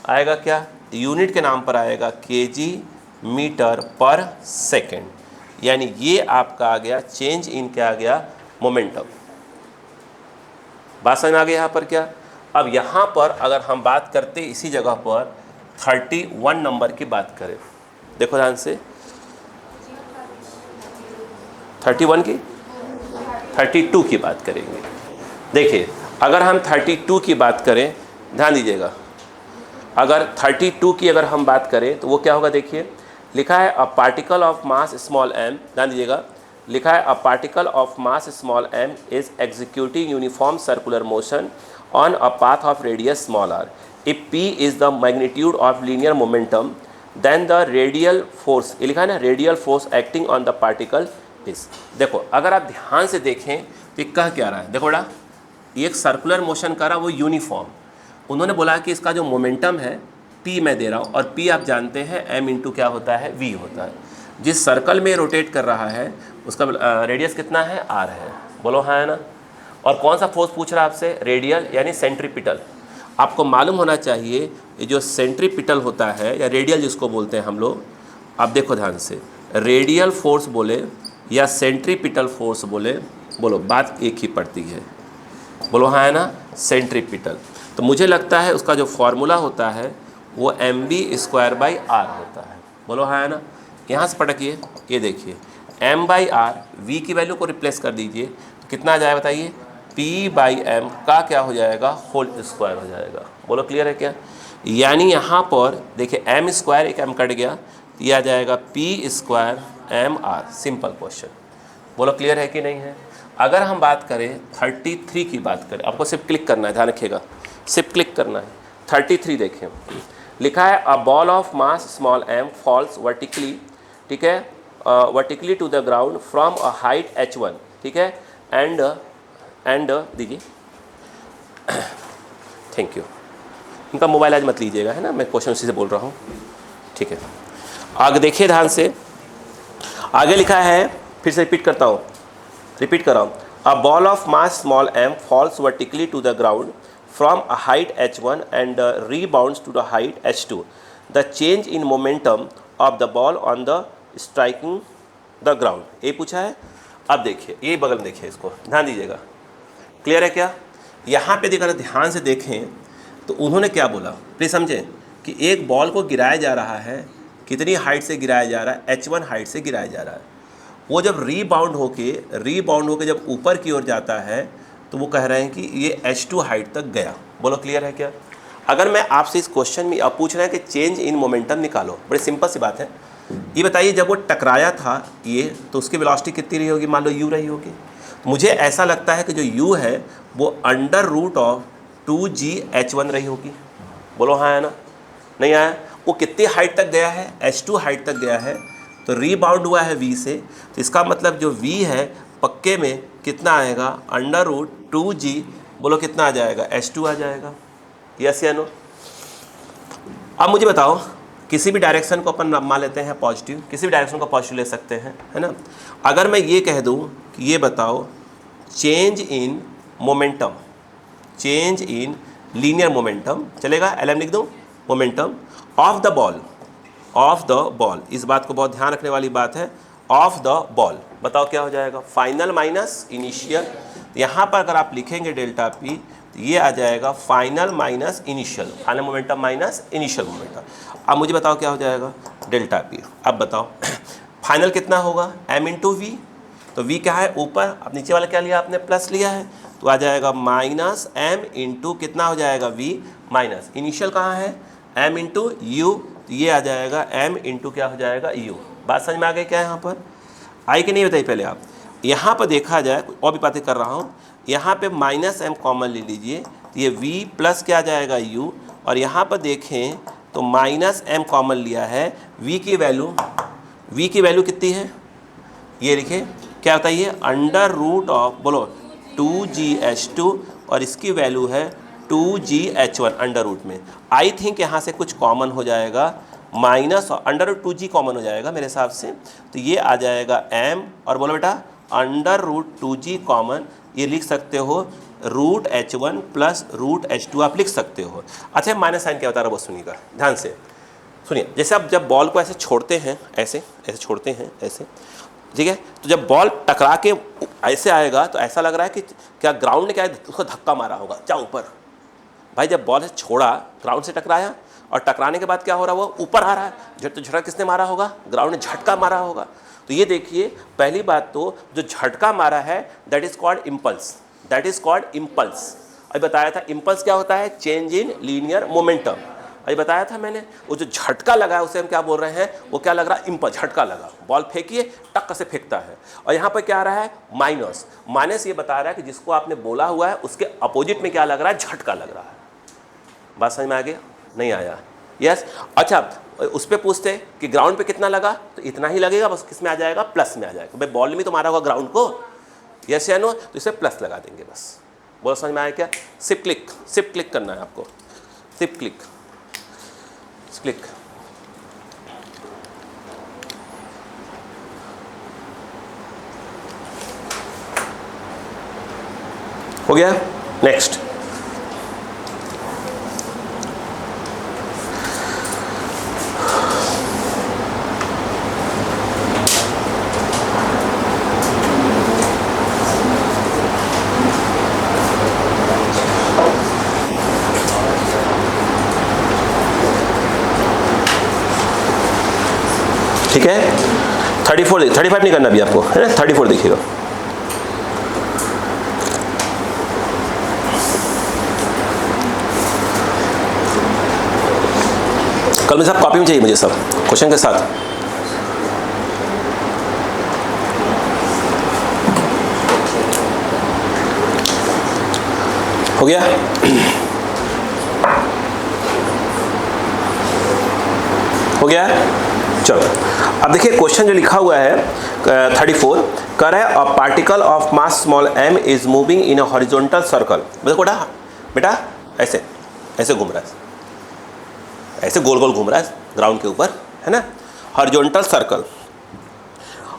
आएगा, क्या यूनिट के नाम पर आएगा kg मीटर पर सेकेंड। यानी ये आपका आ गया चेंज इन क्या आ गया मोमेंटम। बात समझ में आ गई यहाँ पर क्या? अब यहाँ पर अगर हम बात करते इसी जगह पर 31 नंबर की बात करें, देखो ध्यान से 31 की 32 की बात करेंगे। देखिए अगर हम 32 की बात करें, ध्यान दीजिएगा, अगर 32 की अगर हम बात करें तो वो क्या होगा, देखिए लिखा है a particle of mass small m, ध्यान दीजिएगा, लिखा है a particle of mass small m is executing uniform circular motion on a path of radius small r। If p is the magnitude of linear momentum then the radial force, ये लिखा है ना, radial force acting on the particle is. देखो अगर आप ध्यान से देखें तो कह क्या रहा है, देखो बड़ा ये एक सर्कुलर मोशन कर रहा, वो यूनिफॉर्म। उन्होंने बोला कि इसका जो मोमेंटम है p मैं दे रहा हूँ और p आप जानते हैं m इंटू क्या होता है v होता है। जिस सर्कल में रोटेट कर रहा है उसका रेडियस कितना है r है। बोलो हाँ है ना। और कौन सा फोर्स पूछ रहा है आपसे, रेडियल यानी सेंट्रीपिटल। आपको मालूम होना चाहिए ये जो सेंट्रीपिटल होता है या रेडियल जिसको बोलते हैं हम लोग, आप देखो ध्यान से, रेडियल फोर्स बोले या सेंट्रीपिटल फोर्स बोले, बोलो बात एक ही पड़ती है। बोलो हाँ है ना, सेंट्रीपिटल। तो मुझे लगता है उसका जो फॉर्मूला होता है वो mv²/r होता है। बोलो हाँ है ना। यहाँ से पटकिए, ये देखिए m/r, v की वैल्यू को रिप्लेस कर दीजिए तो कितना आ जाएगा बताइए, p/m का क्या हो जाएगा, होल स्क्वायर हो जाएगा। बोलो क्लियर है क्या? यानी यहाँ पर देखिए m², एक m कट गया, ये आ जाएगा p²mr। Simple question. बोलो क्लियर है कि नहीं है? अगर हम बात करें 33 की बात करें, आपको सिर्फ क्लिक करना है, ध्यान रखिएगा, सिर्फ क्लिक करना है। 33 देखें, लिखा है a ball of mass small m falls vertically, ठीक है, vertically to the ground from a height h1, ठीक है, एंड दीजिए, थैंक यू। इनका मोबाइल आज मत लीजिएगा, है ना, मैं क्वेश्चन उसी से बोल रहा हूँ, ठीक है। आगे देखिए ध्यान से, आगे लिखा है, फिर से रिपीट करता हूँ, रिपीट कर रहा हूँ, A ball of mass small m falls vertically to the ground from a height h1 and rebounds to the height h2. The change in momentum of the ball on the striking the ground. ये पूछा है. अब देखिए, ये बगल में देखिए, इसको ध्यान दीजिएगा. क्लियर है क्या? यहाँ पे अगर ध्यान से देखें तो उन्होंने क्या बोला, प्लीज समझें कि एक बॉल को गिराया जा रहा है, कितनी हाइट से गिराया जा रहा है, h1 हाइट से गिराया जा रहा है. वो जब रीबाउंड होके जब ऊपर की ओर जाता है तो वो कह रहे हैं कि ये h2 हाइट तक गया. बोलो क्लियर है क्या? अगर मैं आपसे इस क्वेश्चन में अब पूछ रहा है कि चेंज इन मोमेंटम निकालो, बड़ी सिंपल सी बात है. ये बताइए, जब वो टकराया था ये, तो उसकी वेलोसिटी कितनी रही होगी? मान लो u रही होगी. मुझे ऐसा लगता है कि जो u है वो अंडर रूट ऑफ 2gh1 रही होगी. बोलो हाँ है ना? नहीं आया? वो कितनी हाइट तक गया है? h2 हाइट तक गया है. तो रीबाउंड हुआ है v से, तो इसका मतलब जो v है पक्के में कितना आएगा? Under root 2g. बोलो कितना आ जाएगा? h2 आ जाएगा. यस या नो? अब मुझे बताओ, किसी भी डायरेक्शन को अपन मान लेते हैं पॉजिटिव, किसी भी डायरेक्शन को पॉजिटिव ले सकते हैं, है ना? अगर मैं ये कह दूं कि ये बताओ change in momentum, change in linear momentum, चलेगा? LM लिख दूं, momentum of the ball, of the ball. इस बात को बहुत ध्यान रखने वाली बात है. ऑफ द बॉल, बताओ क्या हो जाएगा? Final minus initial. यहाँ पर अगर आप लिखेंगे डेल्टा पी तो ये आ जाएगा final minus initial, final momentum minus initial momentum. अब मुझे बताओ क्या हो जाएगा? Delta P. अब बताओ फाइनल कितना होगा? m into V. तो v क्या है? ऊपर. अब नीचे वाला क्या लिया आपने? प्लस लिया है, तो आ जाएगा माइनस m इंटू कितना हो जाएगा? v माइनस इनिशियल कहाँ है? m into you. तो ये आ जाएगा m इंटू क्या हो जाएगा? u. बात समझ में आ गई क्या? यहाँ पर आई कि नहीं बताइए पहले आप. यहाँ पर देखा जाए, और भी बातें कर रहा हूँ, यहाँ पे माइनस m कॉमन ले लीजिए, तो ये v प्लस क्या आ जाएगा? u. और यहाँ पर देखें तो माइनस m कॉमन लिया है. v की वैल्यू कितनी है? ये लिखे क्या बताइए? अंडर रूट ऑफ, बोलो 2gh2, और इसकी वैल्यू है 2gh1 अंडर रूट में. आई थिंक यहाँ से कुछ कॉमन हो जाएगा, minus under root 2g common हो जाएगा मेरे हिसाब से. तो ये आ जाएगा m, और बोलो बेटा अंडर रूट 2g कॉमन, ये लिख सकते हो root h1 plus root h2 आप लिख सकते हो. अच्छा, माइनस साइन क्या बता रहा है वो सुनिएगा ध्यान से. सुनिए, जैसे आप जब बॉल को ऐसे छोड़ते हैं, ऐसे छोड़ते हैं ऐसे, ठीक है, तो जब बॉल टकरा के ऐसे आएगा तो ऐसा लग रहा है कि क्या ग्राउंड ने क्या उसको धक्का मारा होगा जा ऊपर. भाई जब बॉल से छोड़ा, ग्राउंड से टकराया, और टकराने के बाद क्या हो रहा है? वो ऊपर आ रहा है. तो झटका किसने मारा होगा? ग्राउंड ने झटका मारा होगा. तो ये देखिए, पहली बात तो जो झटका मारा है that is called impulse, that is called impulse. अभी बताया था इम्पल्स क्या होता है? Change in linear momentum. अभी बताया था मैंने. वो जो झटका लगा है उसे हम क्या बोल रहे हैं? वो क्या लग रहा है? इम्पल्स. झटका लगा, बॉल फेंकिए, टक्कर से फेंकता है. और यहाँ पर क्या आ रहा है? माइनस. माइनस ये बता रहा है कि जिसको आपने बोला हुआ है उसके अपोजिट में क्या लग रहा है? झटका लग रहा है. बात समझ में आ गया? नहीं आया? यस. अच्छा, उस पर पूछते कि ग्राउंड पे कितना लगा, तो इतना ही लगेगा, बस किस में आ जाएगा? प्लस में आ जाएगा. भाई बॉल में तो मारा होगा ग्राउंड को, यस या नो? तो इसे प्लस लगा देंगे बस. बोलो समझ में आया क्या? सिर्फ क्लिक करना है आपको. सिर्फ क्लिक. हो गया? नेक्स्ट. ठीक है, 35 नहीं करना अभी आपको, है ना? 34 देखिएगा. कल में सब कॉपी में चाहिए मुझे, सब क्वेश्चन के साथ. हो गया? हो गया? चलो अब देखिए क्वेश्चन जो लिखा हुआ है 34 कर है a particle of mass small m is moving in a horizontal circle. देखो बेटा ऐसे ऐसे घूम रहा है, ऐसे गोल गोल घूम रहा है ग्राउंड के ऊपर, है ना? Horizontal circle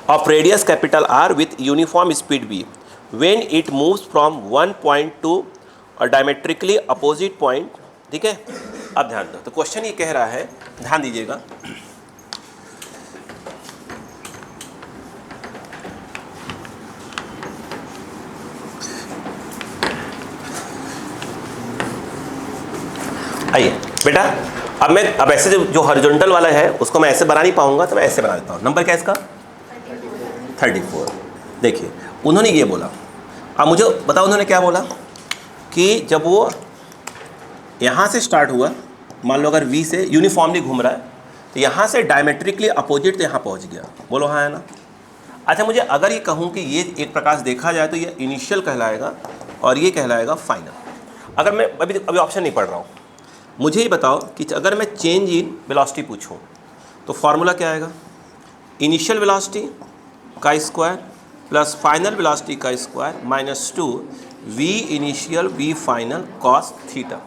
of radius capital R with uniform speed v when it moves from one point two और डायमेट्रिकली अपोजिट पॉइंट, ठीक है। अब ध्यान दो, तो क्वेश्चन ये कह रहा है, ध्यान दीजिएगा, आइए बेटा, अब ऐसे जो हॉरिजॉन्टल वाला है उसको मैं ऐसे बना नहीं पाऊंगा, तो मैं ऐसे बना देता हूँ। नंबर क्या है इसका? 34। देखिए उन्होंने ये बोला, अब मुझे बताओ उन्होंने क्या बोला कि जब वो यहाँ से स्टार्ट हुआ, मान लो अगर V से यूनिफॉर्मली घूम रहा है, तो यहाँ से डायमेट्रिकली अपोजिट तो यहाँ पहुँच गया। बोलो हाँ है ना? अच्छा, मुझे अगर ये कहूँ कि ये एक प्रकार से देखा जाए तो ये इनिशियल कहलाएगा और ये कहलाएगा फाइनल। अगर मैं अभी ऑप्शन नहीं पढ़ रहा हूँ, मुझे ही बताओ कि अगर मैं चेंज इन वेलोसिटी पूछूं तो फॉर्मूला क्या आएगा? इनिशियल वेलोसिटी का स्क्वायर प्लस फाइनल वेलोसिटी का square minus 2 v initial v final cos theta.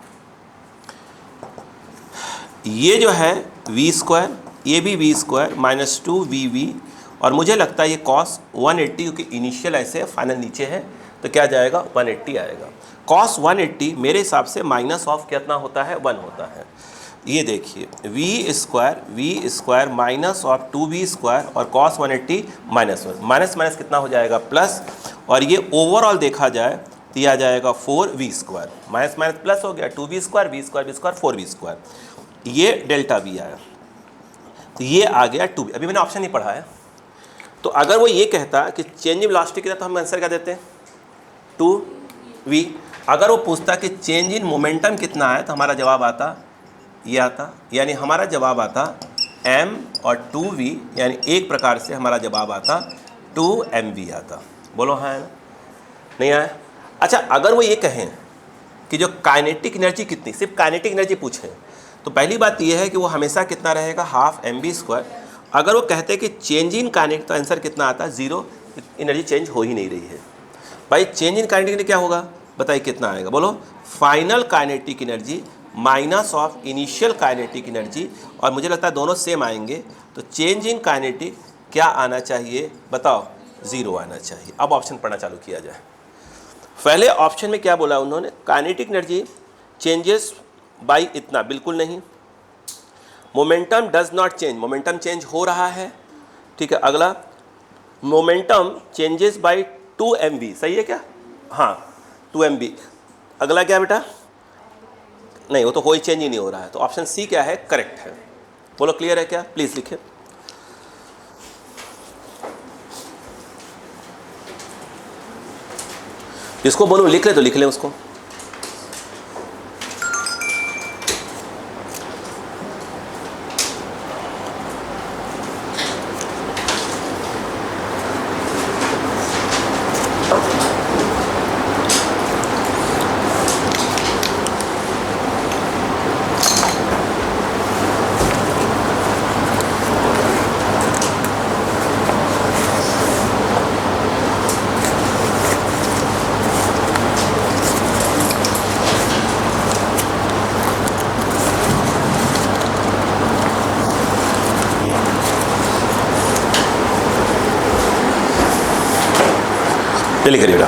ये जो है v स्क्वायर, ये भी v स्क्वायर माइनस 2 v और मुझे लगता है ये कॉस 180, क्योंकि इनिशियल ऐसे है फाइनल नीचे है, तो क्या जाएगा? 180 आएगा। कॉस 180 मेरे हिसाब से माइनस ऑफ कितना होता है? 1 होता है। ये देखिए v square minus of 2v square और कॉस 180 माइनस 1, माइनस माइनस कितना हो जाएगा? प्लस, और ये ओवरऑल देखा जाए तो यह आ जाएगा 4v square, minus minus plus हो गया, 2v square v square 4v square, ये डेल्टा v आया, तो ये आ गया 2v। अभी मैंने ऑप्शन नहीं पढ़ा है, तो अगर वो ये कहता कि चेंज इन वेलोसिटी कितना, तो हम आंसर क्या देते हैं? 2v। अगर वो पूछता कि चेंज इन मोमेंटम कितना है, तो हमारा जवाब आता ये आता, यानी हमारा जवाब आता m और 2v, यानी एक प्रकार से हमारा जवाब आता 2mv आता। बोलो हाँ है ना? नहीं आया? अच्छा, अगर वो ये कहें कि जो काइनेटिक एनर्जी कितनी, सिर्फ काइनेटिक एनर्जी पूछें, तो पहली बात ये है कि वो हमेशा कितना रहेगा? Half mv square. अगर वो कहते हैं कि चेंज इन काइनेटिक, तो आंसर कितना आता? 0, एनर्जी चेंज हो ही नहीं रही है। भाई चेंज इन काइनेटिक एनर्जी क्या होगा? बताइए कितना आएगा? बोलो, final kinetic energy minus of initial kinetic energy, और मुझे लगता है दोनों सेम आएंगे, तो चेंज इन काइनेटिक क्या आना चाहिए? बताओ, 0 आना चाहिए। अब ऑप्शन पढ़ना चालू किया जाए। पहले ऑप्शन में क्या बोला उन्होंने? काइनेटिक एनर्जी चेंजेस बाई इतना, बिल्कुल नहीं। Momentum does not change, momentum change हो रहा है, ठीक है। अगला, मोमेंटम चेंजेस बाई 2mv, सही है क्या? हाँ 2mv। अगला क्या बेटा? नहीं, वो तो कोई चेंज ही नहीं हो रहा है, तो ऑप्शन सी क्या है? करेक्ट है। बोलो क्लियर है क्या? प्लीज लिखे। जिसको बोलूं लिख ले तो लिख ले उसको। लिख करिएगा।